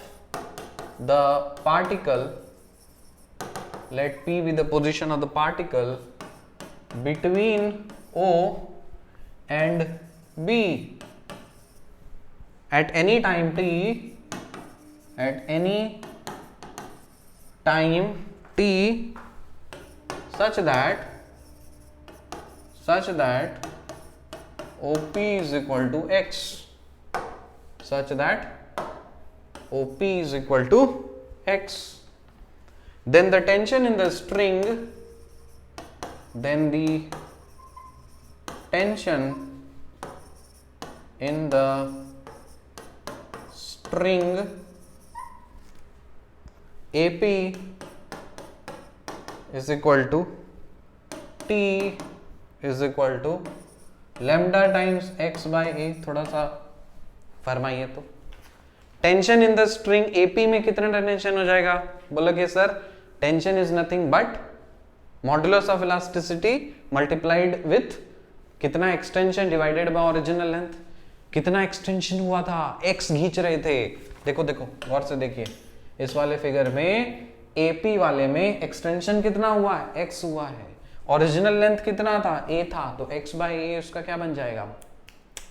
the particle, let P be the position of the particle between O and B at any time t, at any time t, such that OP is equal to x, such that OP is equal to x. Then the tension in the string, then the tension in the string AP is equal to T is equal to lambda times x by a. थोड़ा सा फरमाइए तो tension in the string AP में कितना tension हो जाएगा? बोलो कि sir tension is nothing but modulus of elasticity multiplied with कितना extension divided by original length. कितना एक्सटेंशन हुआ था? x खींच रहे थे. देखो देखो गौर से देखिए, इस वाले फिगर में AP वाले में एक्सटेंशन कितना हुआ है? x हुआ है. ओरिजिनल लेंथ कितना था? a था. तो x बाई a उसका क्या बन जाएगा?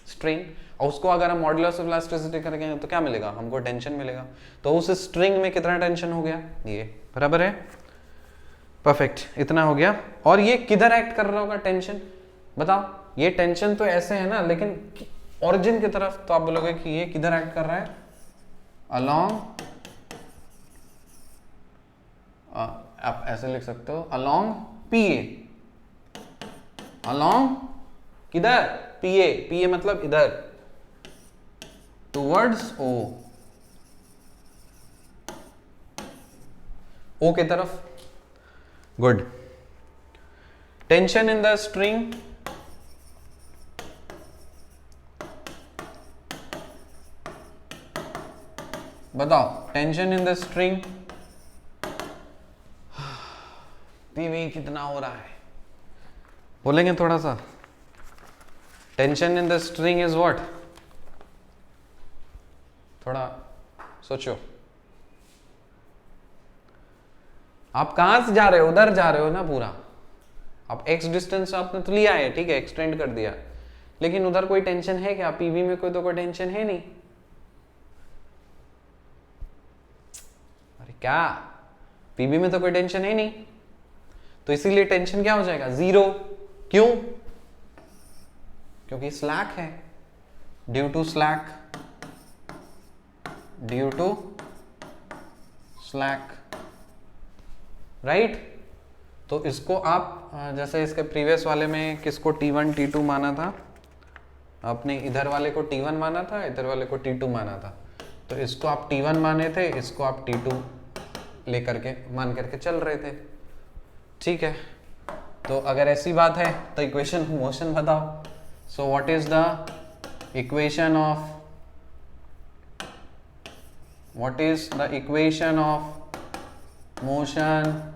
स्ट्रिंग. और उसको अगर हम मॉडुलस ऑफ इलास्टिसिटी करेंगे तो क्या मिलेगा? हमको टेंशन मिलेगा. तो उस स्ट्रिंग में कितना टेंशन हो गया? ये बराबर है. परफेक्ट, इतना हो गया. और ये किधर एक्ट कर रहा होगा टेंशन? बताओ. ये टेंशन तो ऐसे है ना, लेकिन ओरिजिन की तरफ. तो आप बोलोगे कि ये किधर एक्ट कर रहा है? अलोंग, आप ऐसे लिख सकते हो अलोंग PA. अलोंग किधर? PA मतलब इधर, टुवर्ड्स O की तरफ. Good. Tension in the string, बताओ. Tension in the string PV कितना हो रहा है? बोलेंगे थोड़ा सा. Tension in the string is what? थोड़ा सोचो. आप कहां से जा रहे हो? उधर जा रहे हो ना पूरा. आप x डिस्टेंस आपने तो लिया है, ठीक है, एक्सटेंड कर दिया, लेकिन उधर कोई टेंशन है क्या? PV में कोई टेंशन है नहीं. अरे क्या, PV में तो कोई टेंशन है नहीं, तो इसीलिए टेंशन क्या हो जाएगा? जीरो. क्यों? क्योंकि स्लैक है. Due to slack, right. तो इसको आप जैसे इसके प्रीवियस वाले में किसको T1 T2 माना था? आपने इधर वाले को T1 माना था, इधर वाले को T2 माना था. तो इसको आप T1 माने थे, इसको आप T2 लेकर के मान करके चल रहे थे, ठीक है. तो अगर ऐसी बात है तो इक्वेशन ऑफ मोशन बताओ. So what is the equation of motion?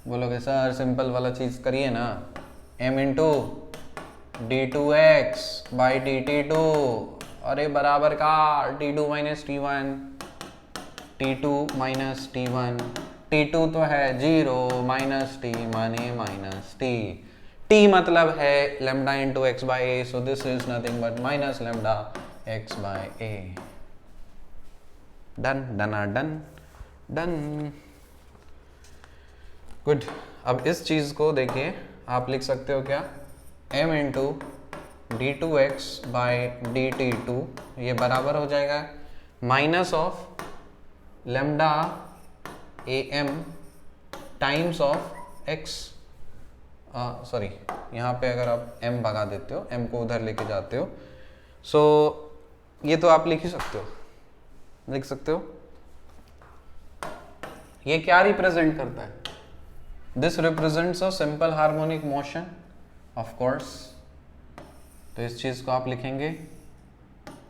बोलोगे सर सिंपल वाला चीज करिए ना. m into d2x by dt2. अरे बराबर का t2 minus t1, t2 minus t1. t2 तो है 0, माइनस t माने माइनस t. t मतलब है lambda into x by A. So this is nothing but minus lambda x by A. Done done done done. Good. अब इस चीज को देखिए, आप लिख सकते हो क्या? m into d2x by dt2, ये बराबर हो जाएगा minus of lambda am times of x. Sorry, यहाँ पे अगर आप m भगा देते हो, m को उधर लेके जाते हो, सो ये तो आप लिख ही सकते हो, लिख सकते हो. ये क्या रिप्रेजेंट करता है? This represents a simple harmonic motion, of course. तो इस चीज को आप लिखेंगे,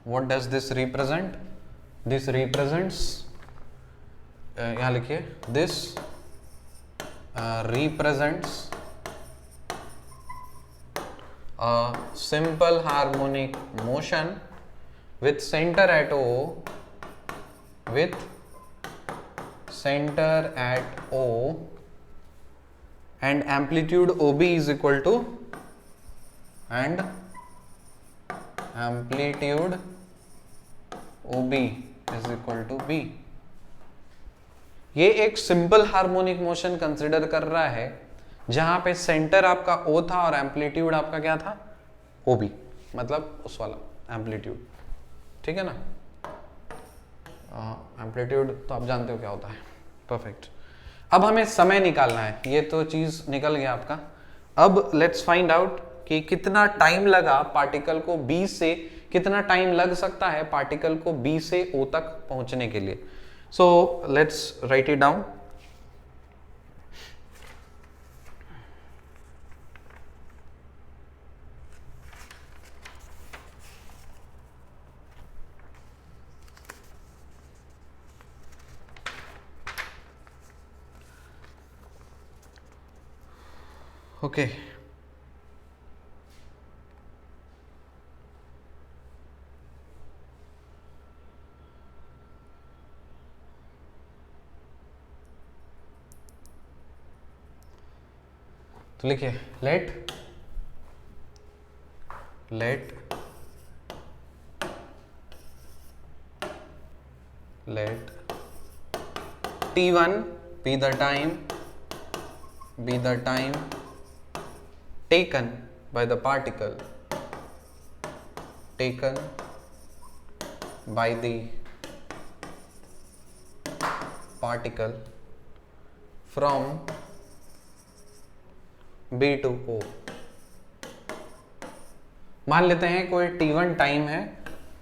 what does this represent? This represents, यहाँ लिखिए, this represents simple harmonic motion with center at O, with center at O and amplitude OB is equal to, and amplitude OB is equal to B. ये एक simple harmonic motion consider कर रहा है जहां पे centre आपका O था और एम्पलीट्यूड आपका क्या था, OB, मतलब उस वाला एम्पलीट्यूड, ठीक है ना। एम्पलीट्यूड तो आप जानते हो क्या होता है, परफेक्ट। अब हमें समय निकालना है, ये तो चीज निकल गया आपका। अब लेट्स फाइंड आउट कि कितना टाइम लगा पार्टिकल को बी से, कितना टाइम लग सकता है पार्टिकल को बी से ओ तक पहुंचने के लिए। सो let's right it down. Okay तो लिखिए late T1 be the time taken by the particle from B to O। मान लेते हैं कोई T1 टाइम है,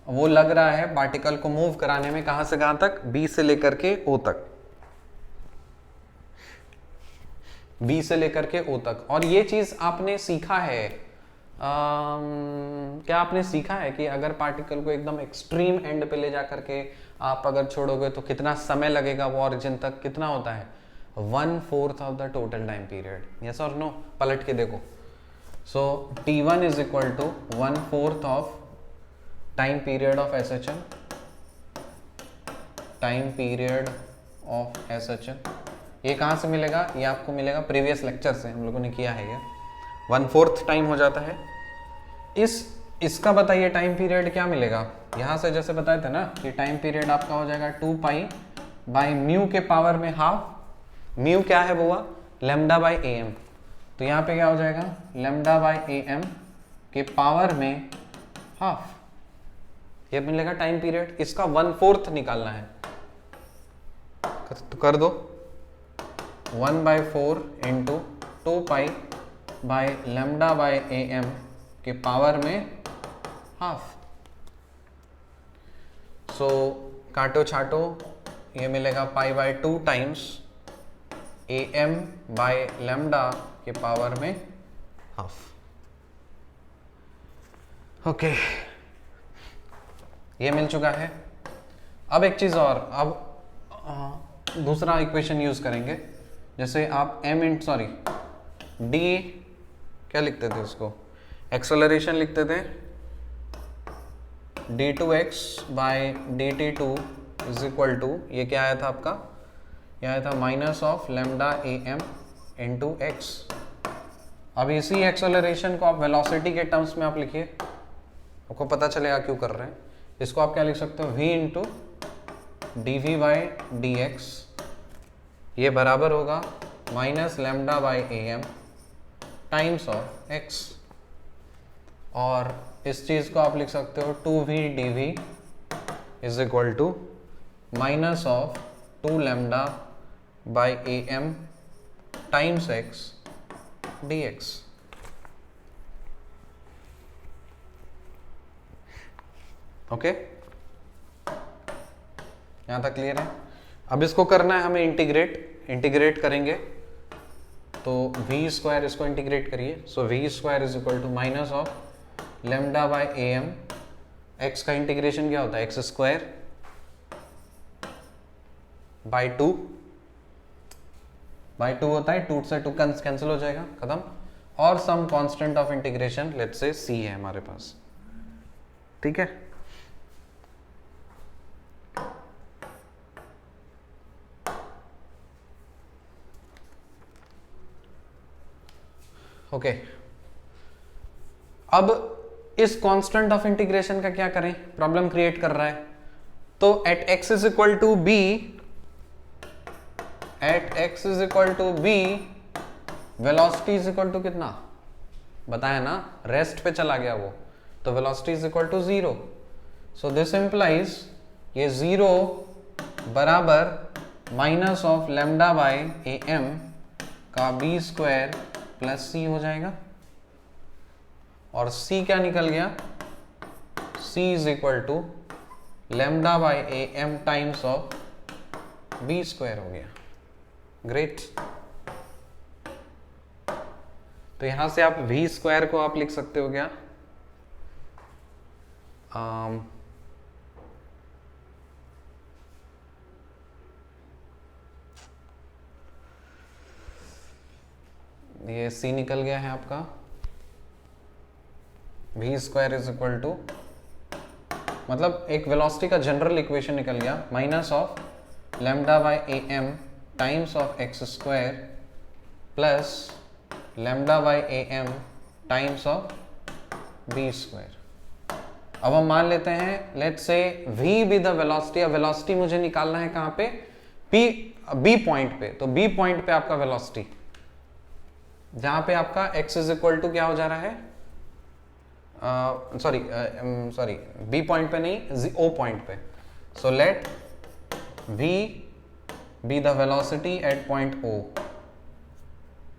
वो लग रहा है पार्टिकल को मूव कराने में, कहां से कहां तक, B से लेकर के O तक, B से लेकर के O तक। और ये चीज आपने सीखा है, क्या आपने सीखा है कि अगर पार्टिकल को एकदम एक्सट्रीम एंड पे ले जा करके आप अगर छोड़ोगे तो कितना समय लगेगा वो ओरिजिन तक, कितना होता है, 1/4 of the total time period, yes और नो, पलट के देखो। So T1 is equal to 1/4 of time period of SHM, ये कहाँ से मिलेगा, ये आपको मिलेगा प्रीवियस लेक्चर से, हम लोगों ने किया है ये 1/4 टाइम हो जाता है। इसका बताइए टाइम पीरियड क्या मिलेगा, यहाँ से जैसे बताए थे ना कि टाइम पीरियड आपका हो जाएगा 2 बाई म्यू के पावर में हाफ, म्यू क्या है वो, लैम्डा बाई AM, तो यहाँ पे क्या हो जाएगा, लैम्डा बाई AM के पावर में हाफ, ये मिलेगा टाइम पीरियड। इसका 1/4 निकालना है, तो कर दो 1/4 into 2 pi by lambda by AM के पावर में हाफ। सो काटो छाटो, ये मिलेगा π/2 टाइम्स AM बाई लैम्डा के पावर में हाफ। ओके ये मिल चुका है। अब एक चीज और, अब दूसरा इक्वेशन यूज करेंगे, जैसे आप d क्या लिखते थे उसको, एक्सेलरेशन लिखते थे, d2x by dt2 is equal to, ये क्या आया था आपका, ये आया था minus of lambda AM into x. अब इसी एक्सेलरेशन को आप वेलोसिटी के टर्म्स में आप लिखिए, आपको पता चलेगा क्यों कर रहे हैं। इसको आप क्या लिख सकते हो, v into dv by dx, ये बराबर होगा minus lambda by AM times of x, और इस चीज को आप लिख सकते हो 2v dv is equal to minus of 2 lambda by AM times x dx। Okay यहां तक क्लियर है। अब इसको करना है हमें इंटीग्रेट करेंगे, तो v² इसको इंटीग्रेट करिए, so v² is equal to minus of lambda by AM, x का इंटीग्रेशन क्या होता है, x² बाई 2 होता है, 2 से 2 कैंसिल हो जाएगा, खत्म। और some constant of integration let's say c है हमारे पास, ठीक है। ओके अब इस कांस्टेंट ऑफ इंटीग्रेशन का क्या करें, प्रॉब्लम क्रिएट कर रहा है। तो at x is equal to B, at x is equal to b velocity is equal to कितना बताया ना, रेस्ट पे चला गया वो, तो velocity is equal to 0। So this implies ये 0 बराबर minus of lambda by a m का बी स्क्वायर प्लस सी हो जाएगा। और c क्या निकल गया, c is equal to lambda by a m times of b square हो गया। ग्रेट। तो यहां से आप v स्क्वायर को आप लिख सकते हो क्या, ये c निकल गया है आपका, v square is equal to, मतलब एक वेलोसिटी का जनरल इक्वेशन निकल गया, minus of lambda by a m times of x square plus lambda by a m times of b square. अब हम मान लेते हैं let's say v be the velocity, अब वेलोसिटी मुझे निकालना है कहां पे, बी पॉइंट पे। तो बी पॉइंट पे आपका वेलोसिटी, जहां पे आपका x इज इक्वल टू क्या हो जा रहा है, सॉरी बी पॉइंट पे नहीं, ओ पॉइंट पे। So let v be the velocity at point o,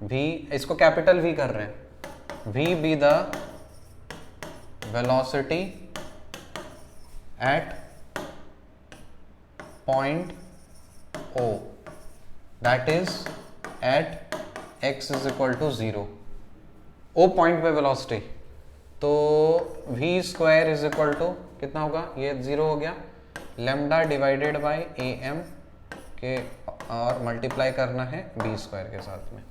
v इसको कैपिटल V कर रहे हैं, v be the velocity at point o, that is at x is equal to 0, O point पे velocity. तो v square is equal to कितना होगा, ये 0 हो गया, lambda divided by a m के और मल्टीप्लाई करना है b स्क्वायर के साथ में।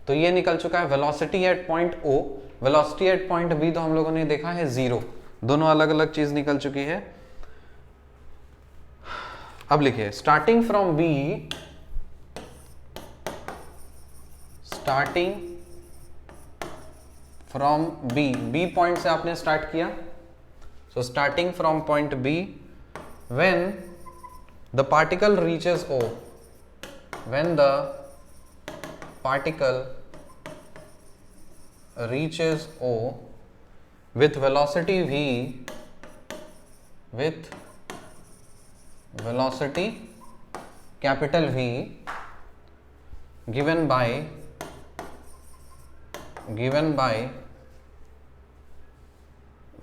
तो ये निकल चुका है velocity at point o, velocity at point b तो हम लोगों ने देखा है 0, दोनों अलग अलग चीज निकल चुकी है। अब लिखिए starting from b, starting from b point से आपने स्टार्ट किया। So starting from point b, when the particle reaches O, when the particle reaches O with velocity v, with velocity capital V given by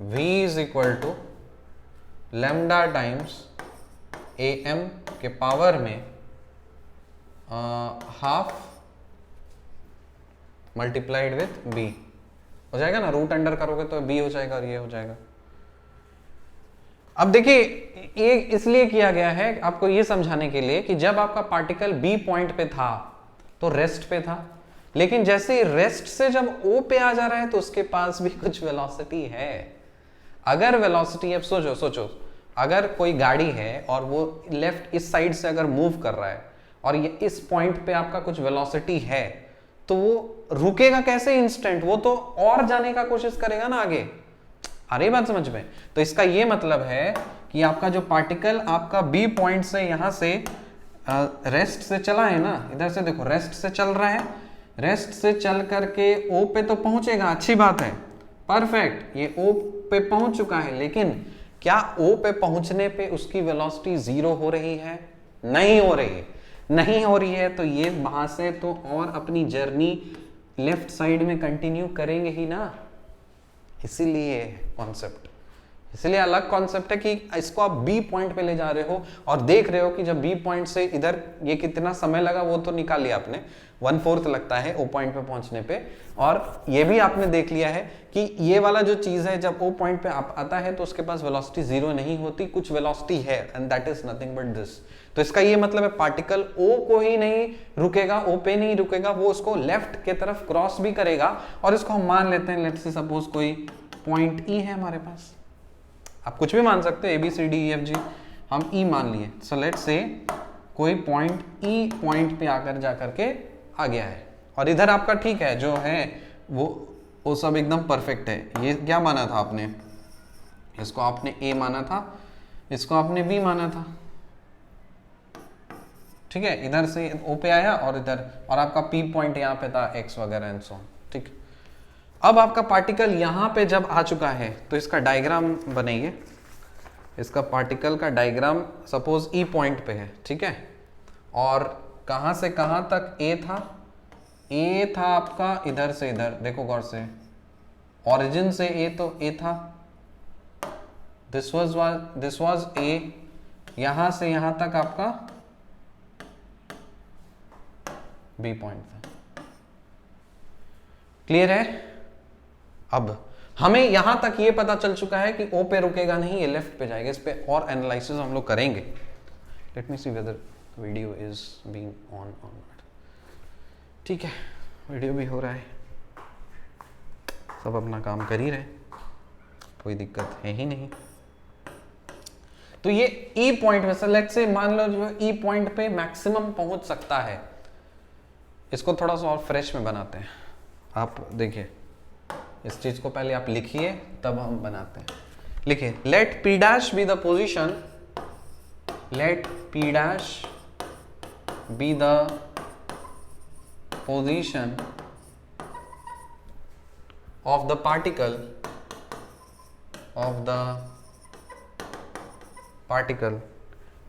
v is equal to lambda times am के power में half multiplied with b हो जाएगा ना, root under करोगे तो b हो जाएगा और ये हो जाएगा। अब देखिए ये इसलिए किया गया है आपको ये समझाने के लिए कि जब आपका पार्टिकल b पॉइंट पे था तो रेस्ट पे था, लेकिन जैसे ही रेस्ट से जब o पे आ जा रहा है तो उसके पास भी कुछ वेलोसिटी है। अगर वेलोसिटी, अब सोचो अगर कोई गाड़ी है और वो लेफ्ट इस साइड से अगर मूव कर रहा है और ये इस पॉइंट पे आपका कुछ वेलोसिटी है, तो वो रुकेगा कैसे इंस्टेंट, वो तो और जाने का कोशिश करेगा ना आगे। आ रही बात समझ में? तो इसका ये मतलब है कि आपका जो पार्टिकल आपका बी पॉइंट से यहां से रेस्ट से चला है ना, इधर से देखो रेस्ट से चल रहा है, रेस्ट से चल करके ओ पे तो पहुंचेगा, अच्छी बात है, परफेक्ट, ये ओ पे पहुंच चुका है, लेकिन क्या ओ पे पहुंचने पे उसकी वेलोसिटी 0 हो रही है? नहीं हो रही है। नहीं हो रही है तो ये वहां से तो और अपनी जर्नी लेफ्ट साइड में कंटिन्यू करेंगे ही ना, इसीलिए कॉन्सेप्ट। इसलिए अलग कॉन्सेप्ट है कि इसको आप बी पॉइंट पे ले जा रहे हो और देख रहे हो कि जब बी पॉइंट से इधर ये कितना समय लगा वो तो निकाल लिया आपने, 1/4 लगता है ओ पॉइंट पे पहुंचने पे, और ये भी आपने देख लिया है कि ये वाला जो चीज है जब ओ पॉइंट पे आता है तो उसके पास वेलोसिटी 0 नहीं होती, कुछ वेलोसिटी है and that is nothing but this. तो इसका ये मतलब है पार्टिकल ओ को ही नहीं रुकेगा, ओ पे नहीं रुकेगा, वो उसको लेफ्ट के तरफ क्रॉस भी करेगा। और इसको हम मान लेते हैं, लेट्स से सपोज कोई पॉइंट ई है हमारे पास, आप कुछ भी मान सकते हो, a b c d e f g, हम ई मान लिए। सो लेट्स से कोई पॉइंट ई पॉइंट पे आकर जा करके आ गया है, और इधर आपका ठीक है जो है वो सब एकदम परफेक्ट है। ये क्या माना था आपने, इसको आपने ए माना था, इसको आपने बी माना था, ठीक है, इधर से ओ पे आया और इधर, और आपका पी पॉइंट यहाँ पे था, एक्स वगैरह एंड सो ऑन, ठीक। अब आपका पार्टिकल यहाँ पे जब आ चुका है तो इसका डायग्राम बनेंगे, इसका पार्टिकल का डायग्राम सपोज ई पॉइंट पे है, ठीक है, और कहाँ से कहाँ तक ए था, ए था आपका इधर से इधर, देखो गौर से, ओरिजिन से ए तो ए था, दिस वाज ए, यहां से यहां तक आपका बी पॉइंट था। क्लियर है? अब हमें यहां तक ये पता चल चुका है कि ओ पे रुकेगा नहीं, ये लेफ्ट पे जाएगा। इस पे और एनालिसिस हम लोग करेंगे। Let me see whether video is being on और नॉट। ठीक है, वीडियो भी हो रहा है, सब अपना काम कर ही रहे, कोई दिक्कत है ही नहीं। तो ये ई पॉइंट में से लेट्स से मान लो जो ई पॉइंट पे मैक्सिमम पहुंच सकता है, इसको थोड़ा सा और फ्रेश में बनाते हैं। आप देखिए, इस चीज को पहले आप लिखिए तब हम बनाते हैं। लिखिए, let p dash be the position, let p dash be the position of the particle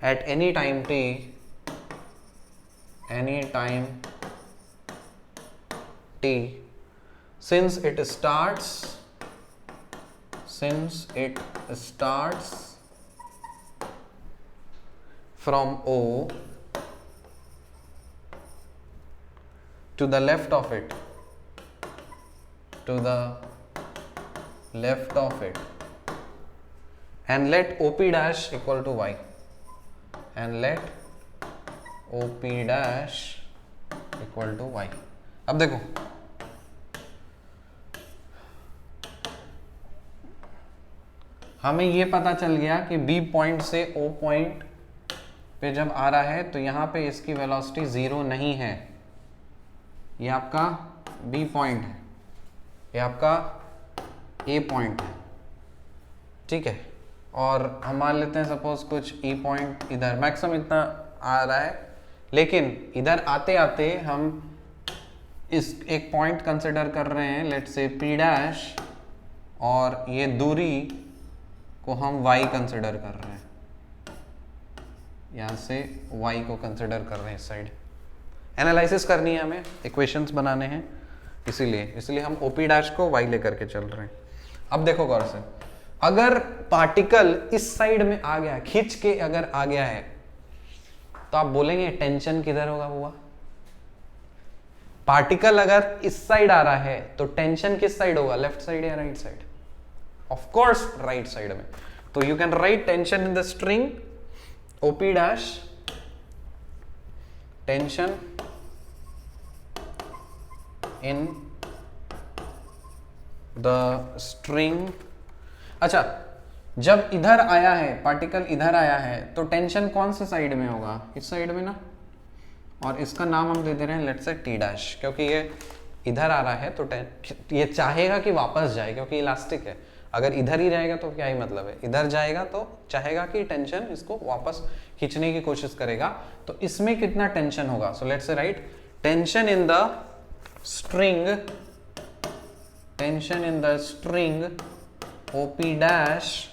at any time t, since it starts from O to the left of it, and let OP dash equal to y, and let OP dash equal to y। अब देखो, हमें ये पता चल गया कि B point से O point पे जब आ रहा है तो यहाँ पे इसकी वेलोसिटी 0 नहीं है। ये आपका B पॉइंट है, ये आपका A पॉइंट है, ठीक है। और हम मान लेते हैं सपोज कुछ E पॉइंट इधर मैक्सिमम इतना आ रहा है, लेकिन इधर आते आते हम इस एक पॉइंट कंसिडर कर रहे हैं, लेट्स से P डैश, और ये दूरी को हम y कंसिडर कर रहे हैं, यहाँ से y को कंसिडर कर रहे हैं। इस साइड एनालिसिस करनी है हमें, इक्वेशंस बनाने हैं, इसलिए हम OP डैश को y लेकर के चल रहे हैं। अब देखो गौर से, अगर पार्टिकल इस साइड में आ गया, खींच के अगर आ गया है, तो आप बोलेंगे टेंशन किधर होगा हुआ? पार्टिकल अगर इस साइड आ रहा है तो टेंशन किस साइड होगा, लेफ्ट साइड या right side? Of course right side में। तो you can right tension in the string OP dash, tension in the string. अच्छा, जब इधर आया है, पार्टिकल इधर आया है, तो टेंशन कौन से साइड में होगा? इस साइड में ना। और इसका नाम हम दे दे रहे हैं लेट्स से T डैश, क्योंकि ये इधर आ रहा है तो ये चाहेगा कि वापस जाए, क्योंकि इलास्टिक है। अगर इधर ही रहेगा तो क्या ही मतलब है, इधर जाएगा तो चाहेगा कि टेंशन इसको वापस खींचने की कोशिश करेगा। तो इसमें कितना टेंशन होगा? So let's say write tension in the string OP dash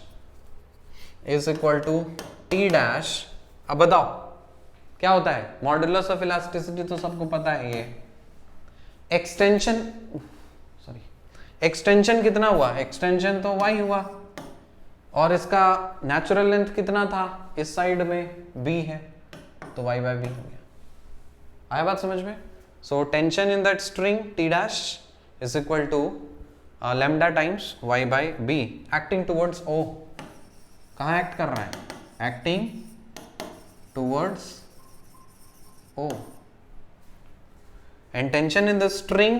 is equal to T dash. अब बताओ क्या होता है? मॉडुलस ऑफ इलास्टिसिटी तो सबको पता है, ये एक्सटेंशन कितना हुआ? एक्सटेंशन तो y हुआ, और इसका नेचुरल लेंथ कितना था, इस साइड में b है, तो y बाय बी हो गया। आया बात समझ में? So tension in that string t dash is equal to lambda times y by b, acting towards o। कहाँ एक्ट कर रहा है? Acting towards o। And tension in the string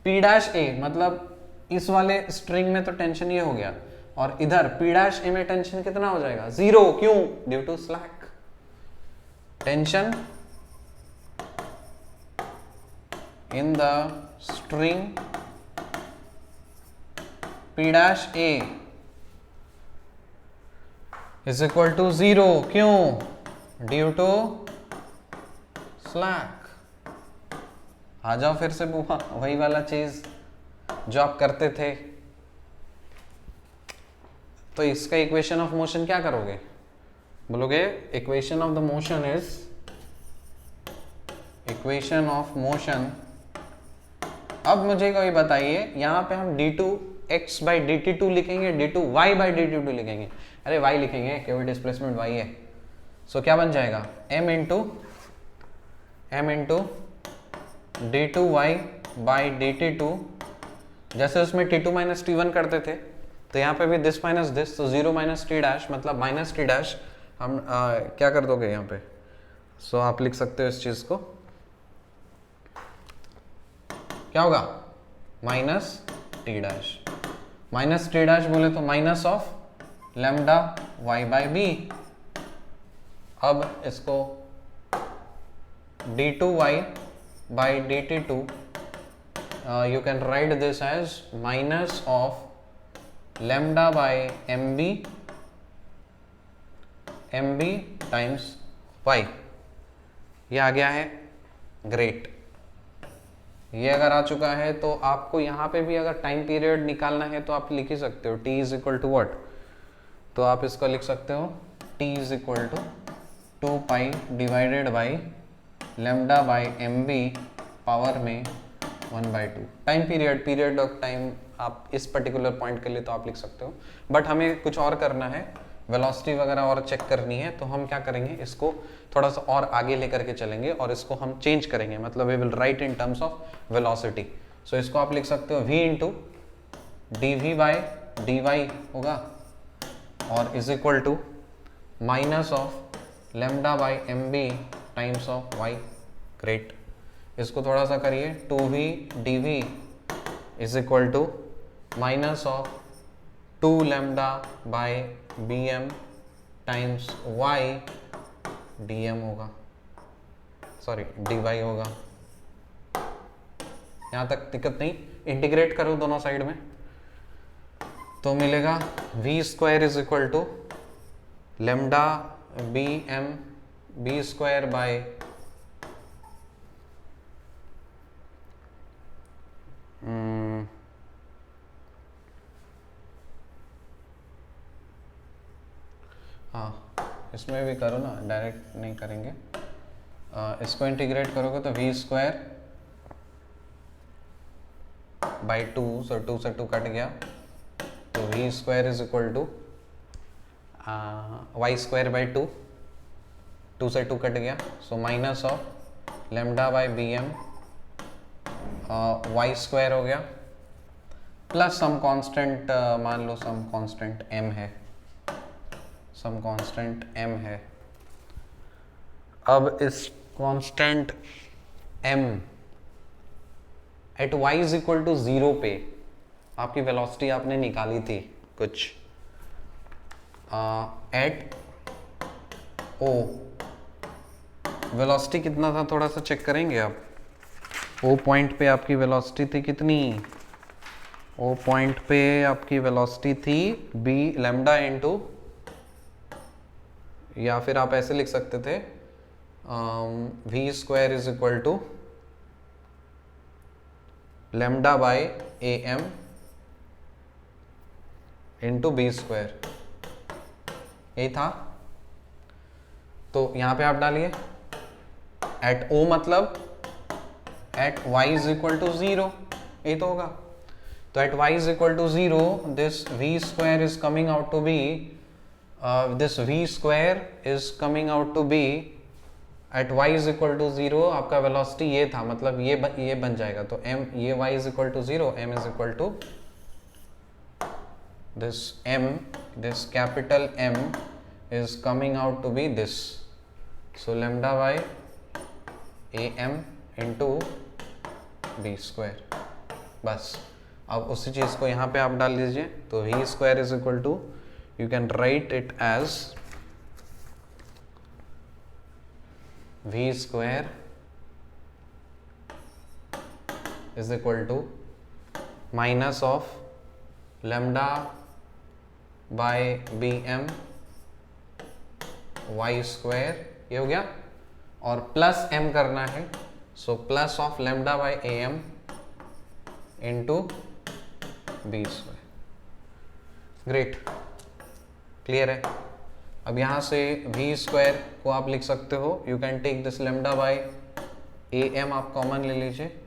p dash a, मतलब इस वाले स्ट्रिंग में तो tension ये हो गया, और इधर p डैश a में टेंशन कितना हो जाएगा? 0। क्यों? Due to slack. Tension in the string p dash a is equal to 0। क्यों? Due to slack. आ जाओ फिर से बुआ, वही वाला चीज जो आप करते थे। तो इसका इक्वेशन ऑफ मोशन क्या करोगे? बोलोगे equation of the motion is, equation of motion. अब मुझे कोई बताइए, यहां पे हम d2x बाई dt2 लिखेंगे, d2y बाई dt2 लिखेंगे? अरे y लिखेंगे क्योंकि डिस्प्लेसमेंट y है। सो क्या बन जाएगा? m into d2y by dt2। जैसे उसमें t2 माइनस t1 करते थे, तो यहाँ पे भी दिस माइनस दिस, तो 0 माइनस टी डैश मतलब माइनस टी डैश। हम क्या कर दोगे यहाँ पे? सो आप लिख सकते हो इस चीज को, क्या होगा? Minus t dash. Minus t dash बोले तो minus of lambda y by b. अब इसको d2y by dt2 you can write this as minus of lambda by mb times y। ये आ गया है, ग्रेट। ये अगर आ चुका है तो आपको यहाँ पे भी अगर टाइम पीरियड निकालना है तो आप लिख ही सकते हो t is equal to what. तो आप इसको लिख सकते हो t is equal to 2 pi divided by lambda by M b power में 1/2। टाइम पीरियड ऑफ टाइम आप इस पर्टिकुलर पॉइंट के लिए तो आप लिख सकते हो, बट हमें कुछ और करना है, वेलोसिटी वगैरह और चेक करनी है। तो हम क्या करेंगे, इसको थोड़ा सा और आगे लेकर के चलेंगे और इसको हम चेंज करेंगे, मतलब we will write in terms of velocity. So इसको आप लिख सकते हो v into d v by d y होगा, और is equal to minus of lambda by M B times of y। Great. इसको थोड़ा सा करिए, 2v dv is equal to minus of 2 lambda by bm times y dm होगा, sorry dy होगा। यहाँ तक दिक्कत नहीं, इंटीग्रेट करो दोनों साइड में तो मिलेगा v square is equal to lambda bm b square by हाँ इसमें भी करो ना, डायरेक्ट नहीं करेंगे। इसको इंटीग्रेट करोगे तो v स्क्वायर बाई 2, सो 2 से 2 कट गया, तो v square is equal to y square by 2, 2 से 2 कट गया, so minus of lambda by B m y square हो गया, प्लस सम कांस्टेंट, मान लो सम कांस्टेंट m है, सम कांस्टेंट m है। अब इस constant m at y is equal to 0 पे आपकी वेलोसिटी आपने निकाली थी कुछ, एट o वेलोसिटी कितना था, थोड़ा सा चेक करेंगे आप। ओ पॉइंट पे आपकी वेलोसिटी थी कितनी? ओ पॉइंट पे आपकी वेलोसिटी थी b लैम्डा इंटू, या फिर आप ऐसे लिख सकते थे v square is equal to lambda by A m into b square, ये था। तो यहां पे आप डालिए एट o मतलब at y is equal to 0, ये तो होगा। तो at y is equal to 0 this v square is coming out to be this v square is coming out to B at y is equal to 0 आपका velocity ये था, मतलब ये बन जाएगा। तो m, ये y is equal to 0, m is equal to this m, this capital M is coming out to be this, so lambda by am into b square। बस अब उसी चीज को यहाँ पे आप डाल दीजिए, तो v square is equal to, you can write it as v square is equal to minus of lambda by B m y square, ये हो गया, और प्लस m करना है, so plus of lambda by a m into b square. Great, clear है। अब यहां से v स्क्वायर को आप लिख सकते हो, you can take this lambda by a m, आप कॉमन ले लीजिए,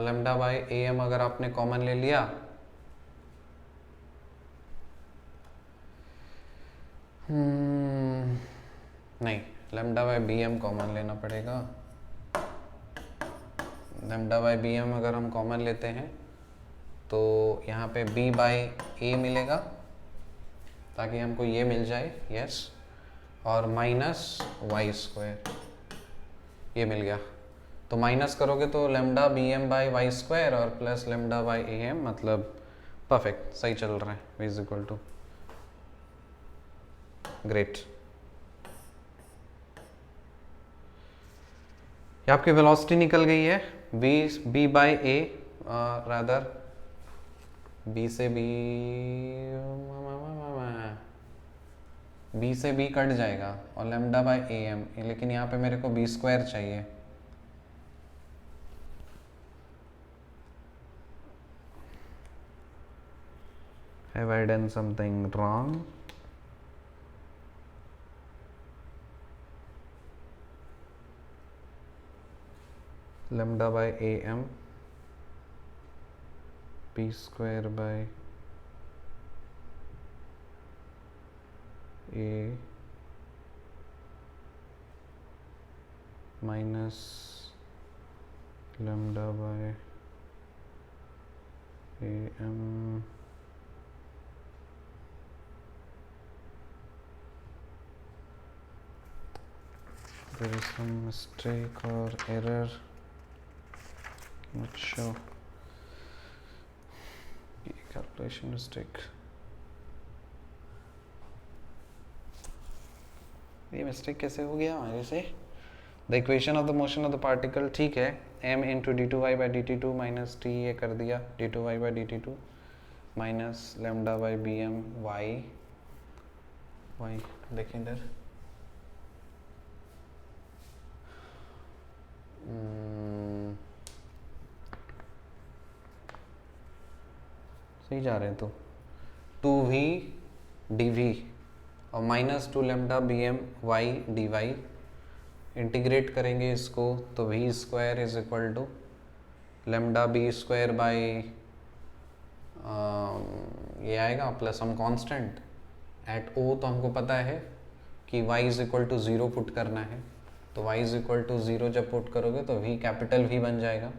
लैम्डा बाय ए एम अगर आपने कॉमन ले लिया, नहीं, lambda by B m common लेना पड़ेगा। लैम्डा बाय बी एम अगर हम कॉमन लेते हैं तो यहाँ पे b बाय ए मिलेगा, ताकि हमको ये मिल जाए, यस, और माइनस वाई स्क्वायर, ये मिल गया। तो माइनस करोगे तो lambda B M by y square और plus lambda by A M, मतलब परफेक्ट, सही चल रहा है। v is equal to, great. ये आपकी वेलोसिटी निकल गई है, b by A, rather b से b कट जाएगा और लैम्डा बाई ए एम, लेकिन यहाँ पे मेरे को b स्क्वायर चाहिए। Have I done something wrong? Lambda by am p square by a minus lambda by am there is some mistake or error, not sure, calculation mistake, ये mistake कैसे हो गया हमारे से। The equation of the motion of the particle, ठीक है, m into d two y by d t two minus t, ये कर दिया, d two y by d t two minus lambda by B m y, देखें इधर, सही जा रहे हैं, तो 2v dv और minus 2 lambda B m y d y, integrate करेंगे इसको तो v square is equal to lambda b square by ये आएगा प्लस हम कांस्टेंट एट o, तो हमको पता है कि y is equal to 0 put करना है, तो y इज इक्वल टू 0 जब पुट करोगे तो v कैपिटल V बन जाएगा।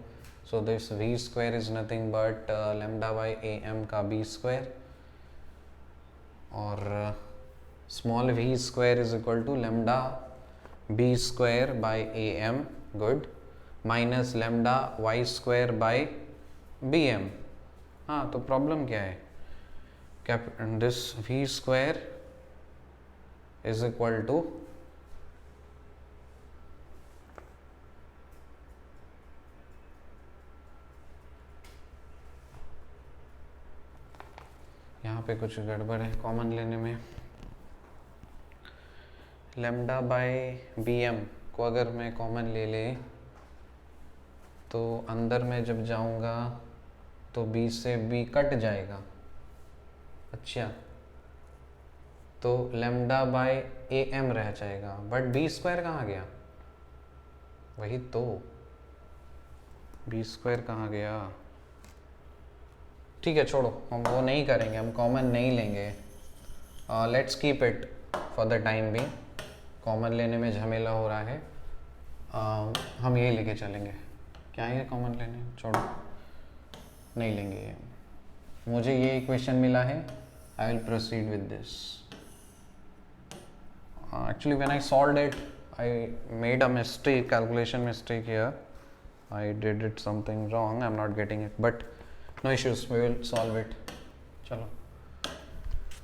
So this v square is nothing but lambda by A m का b स्क्वायर, और small v square is equal to lambda b square by A m, good, minus lambda y square by B m. हाँ, तो problem क्या है, this v square is equal to यहाँ पे कुछ गड़बड़ है कॉमन लेने में। लैम्डा बाय बी एम को अगर मैं कॉमन ले ले तो अंदर में जब जाऊँगा तो b से b कट जाएगा, अच्छा, तो लैम्डा बाय ए एम रह जाएगा, बट b स्क्वायर कहाँ गया, वही तो, बी स्क्वायर कहाँ गया? ठीक है छोड़ो, हम वो नहीं करेंगे, हम कॉमन नहीं लेंगे। Let's keep it for the time भी, कॉमन लेने में झमेला हो रहा है। हम यही लेके चलेंगे। क्या है कॉमन लेने, छोड़ो, नहीं लेंगे ये। मुझे ये इक्वेशन मिला है, I will proceed with this. Actually when I solved it I made a mistake, calculation mistake here, I did it something wrong, I'm not getting it, but no issues, we will solve it. चलो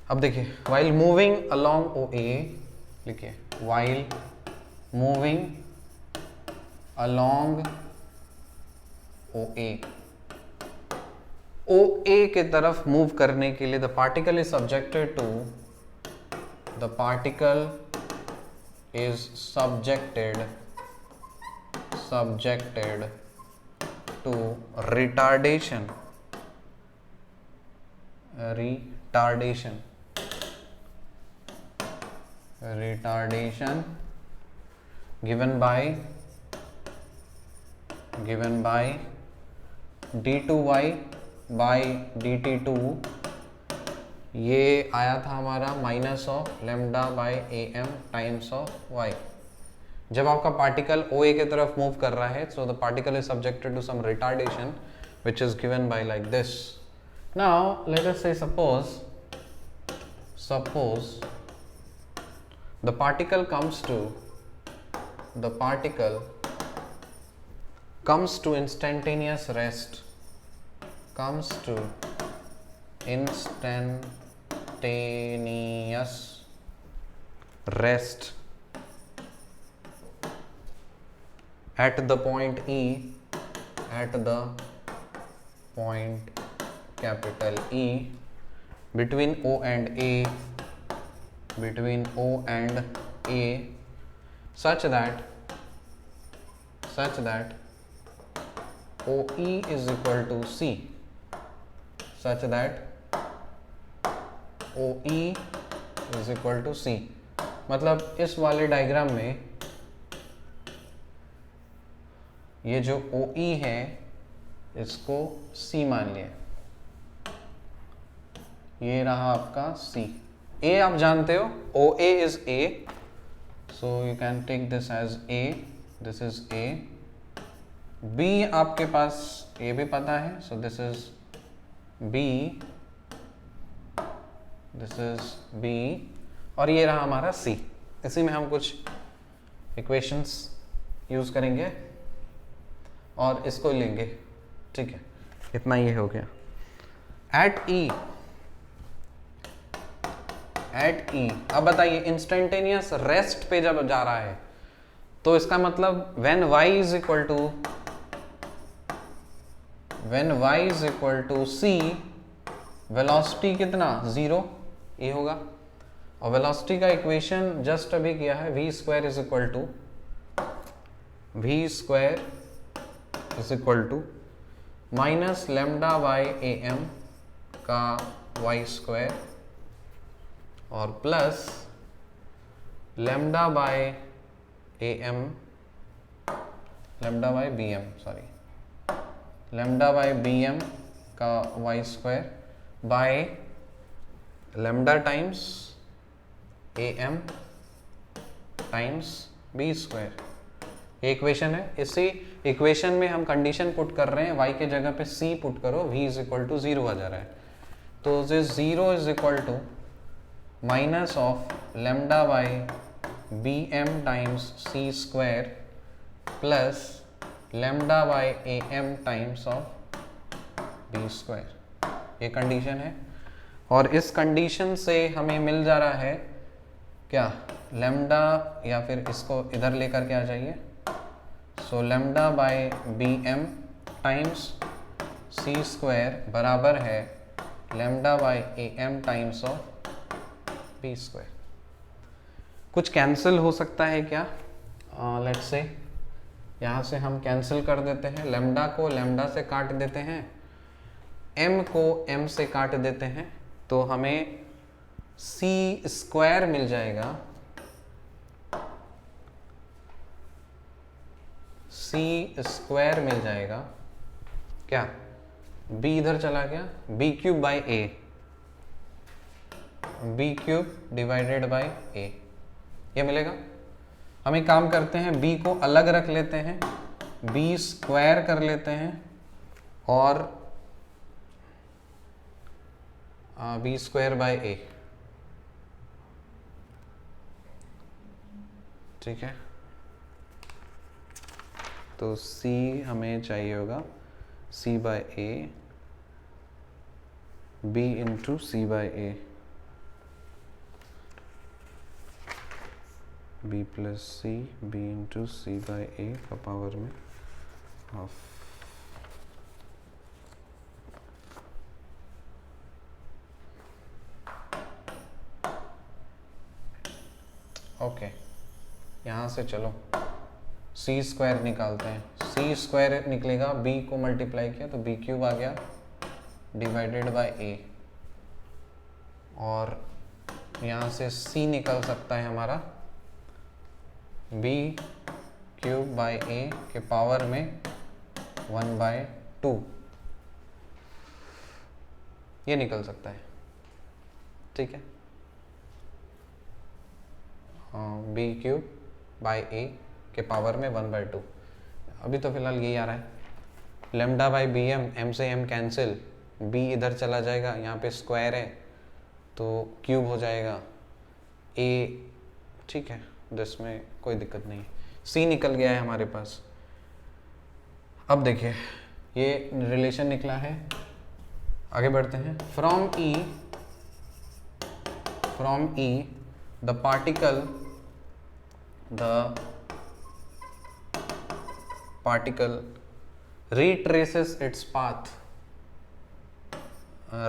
अब देखिए, while moving along OA लिखिए, while moving along OA, OA के तरफ move करने के लिए the particle is subjected to, the particle is subjected to retardation given by d2y by dt2, ये आया था हमारा minus of lambda by am times of y। जब आपका पार्टिकल OA के तरफ मूव कर रहा है, so the particle is subjected to some retardation which is given by like this. Now let us say suppose the particle comes to instantaneous rest, at the point E, capital E, between O and A, such that OE is equal to C, मतलब इस वाले diagram में ये जो OE है इसको C मान लिया, ये रहा आपका C। A आप जानते हो, OA is A, so you can take this as A, this is A। B आपके पास ये भी पता है, so this is B, और ये रहा हमारा C। इसी में हम कुछ इक्वेशंस यूज करेंगे और इसको लेंगे, ठीक है, इतना ये हो गया। एट ई अब बताइए, इंस्टेंटेनियस रेस्ट पे जब जा रहा है तो इसका मतलब when y is equal to c, velocity कितना 0 ये होगा। और वेलोसिटी का इक्वेशन जस्ट अभी किया है, v square is equal to minus lambda by am का y स्क्वायर और प्लस लेमडा बाई bm का y square by lambda times am times b square. ये इक्वेशन है। इसी इक्वेशन में हम कंडीशन पुट कर रहे हैं, y के जगह पे c पुट करो, v इज इक्वल टू 0 आ जा रहा है, तो this 0 is equal to minus of lambda by bm times c square plus lambda by am times of b square. ये कंडीशन है और इस कंडीशन से हमें मिल जा रहा है क्या, लेमडा, या फिर इसको इधर लेकर के आ जाइए, सो lambda by bm times c square बराबर है lambda by am times of b square. कुछ कैंसिल हो सकता है क्या? लेट्स से यहाँ से हम कैंसिल कर देते हैं, लेमडा को लेमडा से काट देते हैं, m को m से काट देते हैं, तो हमें c स्क्वायर मिल जाएगा। सी स्क्वायर मिल जाएगा क्या, बी इधर चला गया, B cube by A, B cube divided by A, ये मिलेगा। हम एक काम करते हैं, बी को अलग रख लेते हैं, बी स्क्वायर कर लेते हैं और बी स्क्वायर बाई ए, ठीक है। तो c हमें चाहिए होगा c by A, b into C by A, b plus C, b into C by A का पावर में हाफ। ओके, यहाँ से चलो सी स्क्वायर निकालते हैं, सी स्क्वायर निकलेगा, बी को मल्टीप्लाई किया तो बी क्यूब आ गया डिवाइडेड बाय ए, और यहाँ से सी निकल सकता है हमारा बी क्यूब बाय ए के पावर में 1/2, ये निकल सकता है, ठीक है। बी क्यूब बाय ए के पावर में 1/2, अभी तो फिलहाल यही आ रहा है। Lambda by B M, M से एम कैंसिल, बी इधर चला जाएगा, यहाँ पे स्क्वायर है तो क्यूब हो जाएगा ए, ठीक है, जिसमें कोई दिक्कत नहीं है। सी निकल गया है हमारे पास। अब देखिए ये रिलेशन निकला है, आगे बढ़ते हैं। From E the particle retraces its path,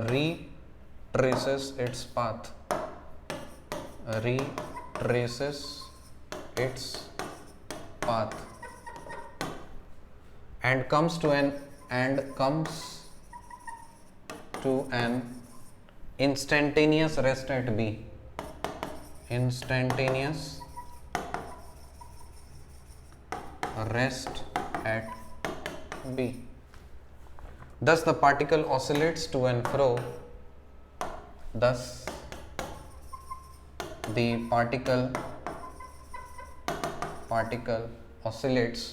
retraces its path and comes to an instantaneous rest at B, instantaneous rest at B. Thus the particle oscillates to and fro. Thus the particle oscillates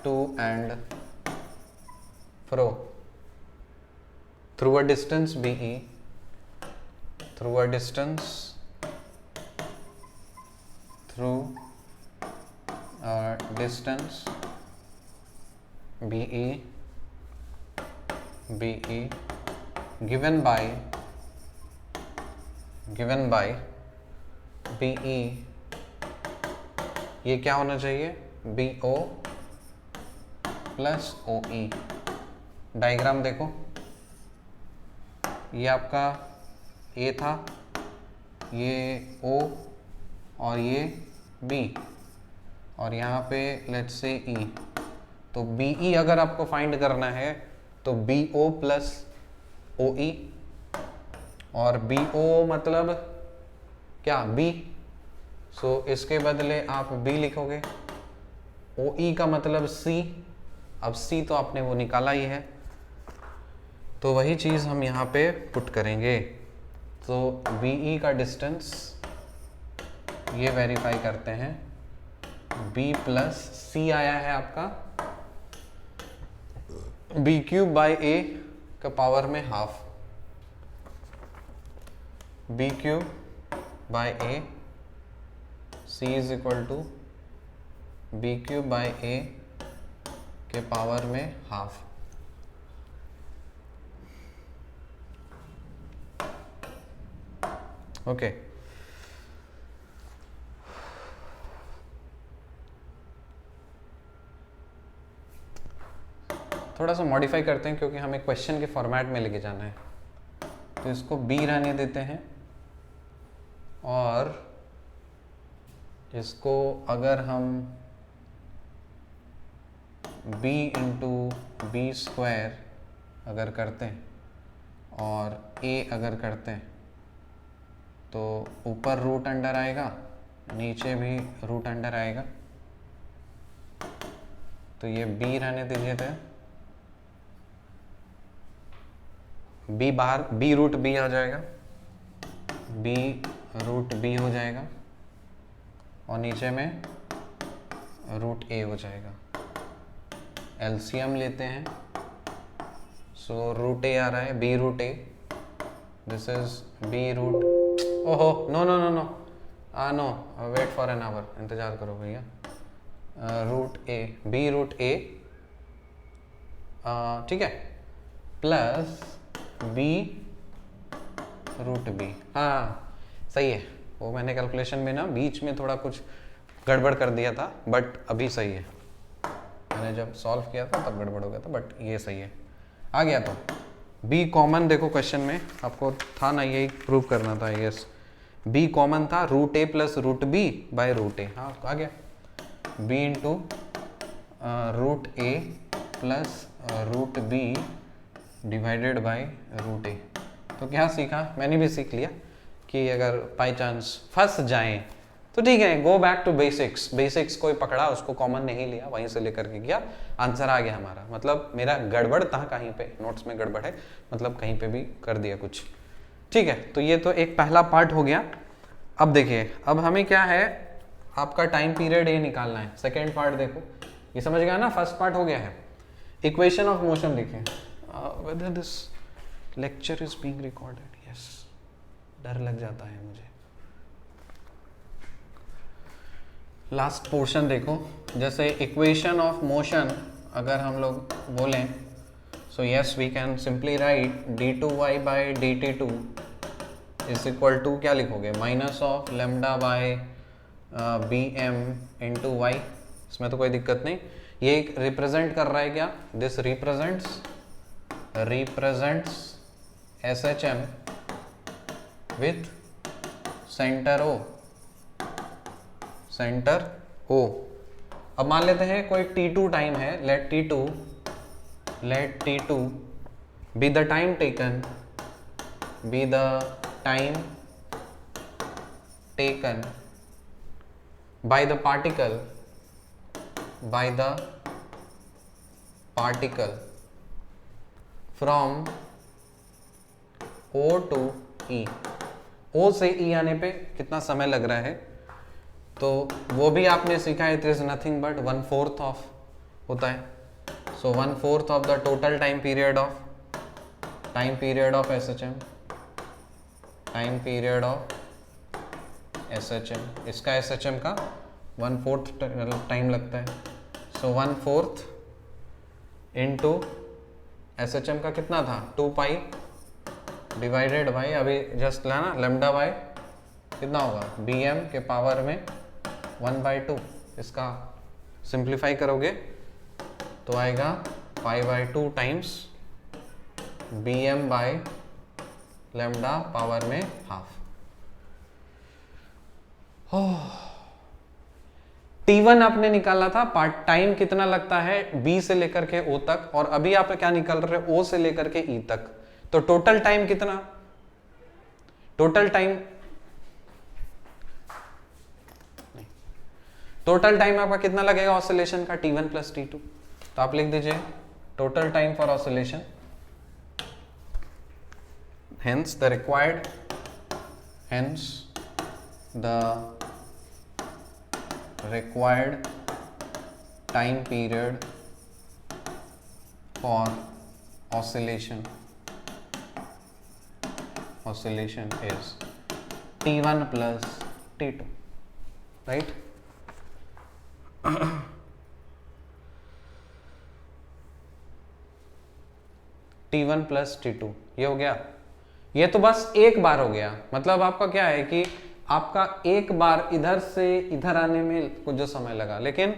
to and fro through a distance BE, through a distance BE given by BE, ये क्या होना चाहिए, BO plus OE। Diagram देखो, ये आपका A था, ये O और ये B, और यहाँ पे लेट्स से E। तो BE अगर आपको फाइंड करना है तो BO प्लस OE, और BO मतलब क्या, B, सो इसके बदले आप B लिखोगे। OE का मतलब C, अब C तो आपने वो निकाला ही है, तो वही चीज़ हम यहाँ पे पुट करेंगे। तो BE का डिस्टेंस ये वेरीफाई करते हैं, B प्लस C आया है आपका बी क्यूब बाई ए का पावर में half, B cube by A, C is equal to B cube by A के पावर में हाफ। ओके, थोड़ा सा मॉडिफाई करते हैं क्योंकि हमें क्वेश्चन के फॉर्मेट में लेके जाना है, तो इसको बी रहने देते हैं, और इसको अगर हम b इंटू बी स्क्वायर अगर करते हैं और a अगर करते हैं तो ऊपर रूट अंडर आएगा, नीचे भी रूट अंडर आएगा, तो ये बी रहने दीजिए, तो बी बाहर, बी रूट बी आ जाएगा, बी रूट बी हो जाएगा, और नीचे में रूट ए हो जाएगा। एलसीएम लेते हैं, सो रूट ए आ रहा है, B root A, this is B root, ओहो no no no no no, wait for an hour, इंतजार करो भैया, root A, B root A, ठीक है, प्लस बी रूट बी। हाँ सही है, वो मैंने कैलकुलेशन में ना बीच में थोड़ा कुछ गड़बड़ कर दिया था, बट अभी सही है, मैंने जब सॉल्व किया था तब गड़बड़ हो गया था, बट ये सही है, आ गया। तो बी कॉमन, देखो क्वेश्चन में आपको था ना, यही प्रूव करना था, यस बी कॉमन था, root A plus root B by root A, हाँ आ गया, B into root A plus root B divided by root A. तो क्या सीखा, मैंने भी सीख लिया कि अगर बाई चांस फंस जाएं तो ठीक है, go back to basics, basics कोई पकड़ा, उसको कॉमन नहीं लिया, वहीं से लेकर के गया, आंसर आ गया हमारा, मतलब मेरा गड़बड़ था कहीं पे, नोट्स में गड़बड़ है, मतलब कहीं पे भी कर दिया कुछ, ठीक है। तो ये तो एक पहला पार्ट हो गया। अब देखिए, अब हमें क्या है, आपका टाइम पीरियड ये निकालना है। सेकेंड पार्ट देखो, ये समझ गया ना, फर्स्ट पार्ट हो गया है। इक्वेशन ऑफ मोशन लिखें, whether this lecture is being recorded, yes, डर लग जाता है मुझे। लास्ट पोर्शन देखो, जैसे इक्वेशन ऑफ मोशन अगर हम लोग बोलें, so yes we can simply write d2y by dt2 is equal to, क्या लिखोगे, minus of lambda by B M into Y, इसमें तो कोई दिक्कत नहीं। ये रिप्रेजेंट कर रहा है क्या, this represents SHM with centre O। अब मान लेते हैं कोई T2 टाइम है, let T2 be the time taken by the particle from O to E। O से E आने पे कितना समय लग रहा है, तो वो भी आपने सीखा है, it is nothing but 1/4 of होता है, सो 1/4 of the total time period of SHM, इसका SHM का 1/4 टाइम लगता है, सो 1/4 इंटू SHM का कितना था, 2 पाई डिवाइडेड बाई, अभी जस्ट लाना लेमडा बाई कितना होगा, BM के पावर में 1/2, इसका सिंप्लीफाई करोगे तो आएगा π/2 times BM by lambda power में हाफ। T1 आपने निकाला था, पार्ट टाइम कितना लगता है B से लेकर के O तक, और अभी आप क्या निकाल रहे हो, O से लेकर के E तक, तो टोटल टाइम कितना, टोटल टाइम आपका कितना लगेगा ऑसिलेशन का, T1 प्लस T2। तो आप लिख दीजिए total time for oscillation, hence the required time period for oscillation is T1 plus T2, right? T1 plus T2 ये हो गया। ये तो बस एक बार हो गया, मतलब आपका क्या है कि आपका एक बार इधर से इधर आने में कुछ जो समय लगा, लेकिन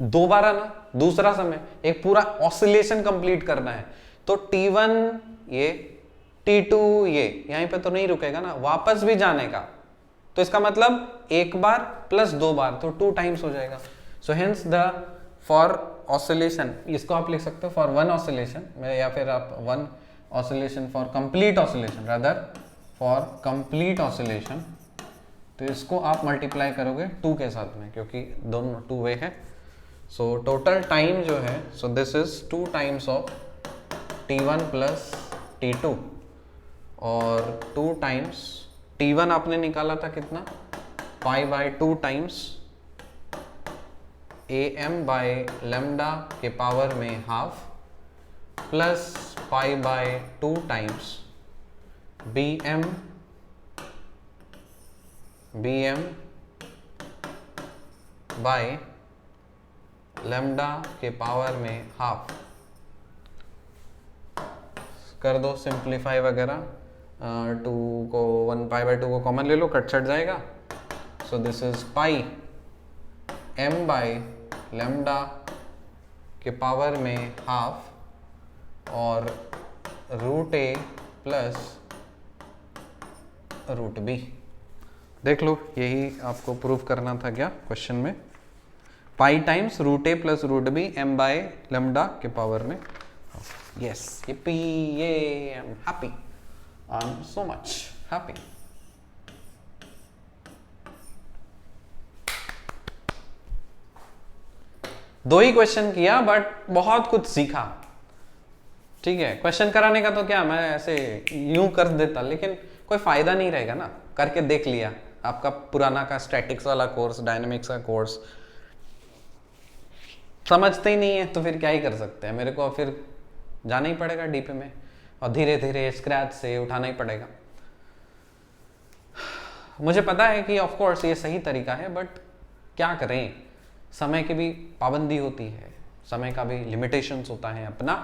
दो बार आना दूसरा समय, एक पूरा ऑसिलेशन कंप्लीट करना है। तो T1 ये, T2 ये, यहीं पे तो नहीं रुकेगा ना, वापस भी जाने का, तो इसका मतलब एक बार प्लस 2 बार, तो 2 टाइम्स हो जाएगा। So hence the for oscillation, इसको आप लिख सकते हो फॉर वन ऑसिलेशन, या फिर आप one oscillation for complete oscillation, rather for complete oscillation तो इसको आप मल्टीप्लाई करोगे 2 के साथ में, क्योंकि दोनों 2 वे है। सो टोटल टाइम जो है, so this is 2 times of T1 plus T2 और 2 टाइम्स T1 आपने निकाला था कितना, pi by 2 times AM bye lambda के पावर में half plus pi by 2 times BM by lambda के पावर में हाफ। कर दो सिंप्लीफाई वगैरह, 2 को 1 पाई बाय 2 को कॉमन ले लो, कट छट जाएगा। So this is pi M by lambda के पावर में हाफ और root A plus root B। देख लो, यही आपको प्रूव करना था क्या क्वेश्चन में, pi times root A plus root B M by lambda के पावर में। यस, yippee, ये I am happy, I am so much happy. दो ही क्वेश्चन किया बट बहुत कुछ सीखा। ठीक है, क्वेश्चन कराने का तो क्या, मैं ऐसे यूं कर देता, लेकिन कोई फायदा नहीं रहेगा ना। करके देख लिया, आपका पुराना का स्टैटिक्स वाला कोर्स, डायनेमिक्स का कोर्स समझते ही नहीं है तो फिर क्या ही कर सकते हैं। मेरे को फिर जाना ही पड़ेगा डीपी में और धीरे धीरे स्क्रैच से उठाना ही पड़ेगा। मुझे पता है कि ऑफ कोर्स ये सही तरीका है, बट क्या करें, समय की भी पाबंदी होती है, समय का भी लिमिटेशंस होता है अपना।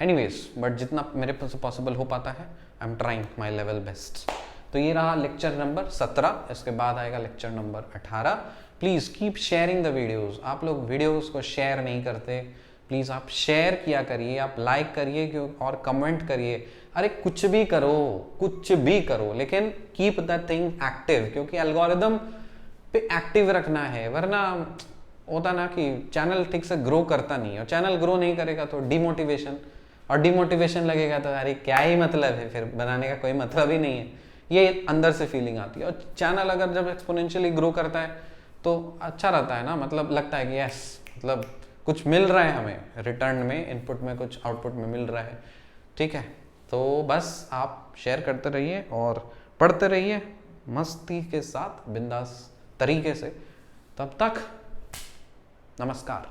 एनीवेज, बट जितना मेरे से पॉसिबल हो पाता है, I am trying my level best. तो ये रहा लेक्चर नंबर 17, इसके बाद आएगा lecture number 18। Please keep sharing the videos. आप लोग वीडियोज़ को शेयर नहीं करते, प्लीज़ आप शेयर किया करिए, आप लाइक करिए क्यों और कमेंट करिए। अरे कुछ भी करो, कुछ भी करो, लेकिन कीप द थिंग एक्टिव, क्योंकि एल्गोरिदम पे एक्टिव रखना है, वरना होता ना कि चैनल ठीक से ग्रो करता नहीं है, और चैनल ग्रो नहीं करेगा तो डिमोटिवेशन, और डिमोटिवेशन लगेगा तो अरे क्या ही मतलब है, फिर बनाने का कोई मतलब ही नहीं है, ये अंदर से फीलिंग आती है। और चैनल अगर जब एक्सपोनेंशियली ग्रो करता है तो अच्छा रहता है ना, मतलब लगता है कि यस, मतलब कुछ मिल रहा है हमें रिटर्न में, इनपुट में कुछ आउटपुट में मिल रहा है। ठीक है, तो बस आप शेयर करते रहिए और पढ़ते रहिए मस्ती के साथ, बिंदास तरीके से। तब तक नमस्कार।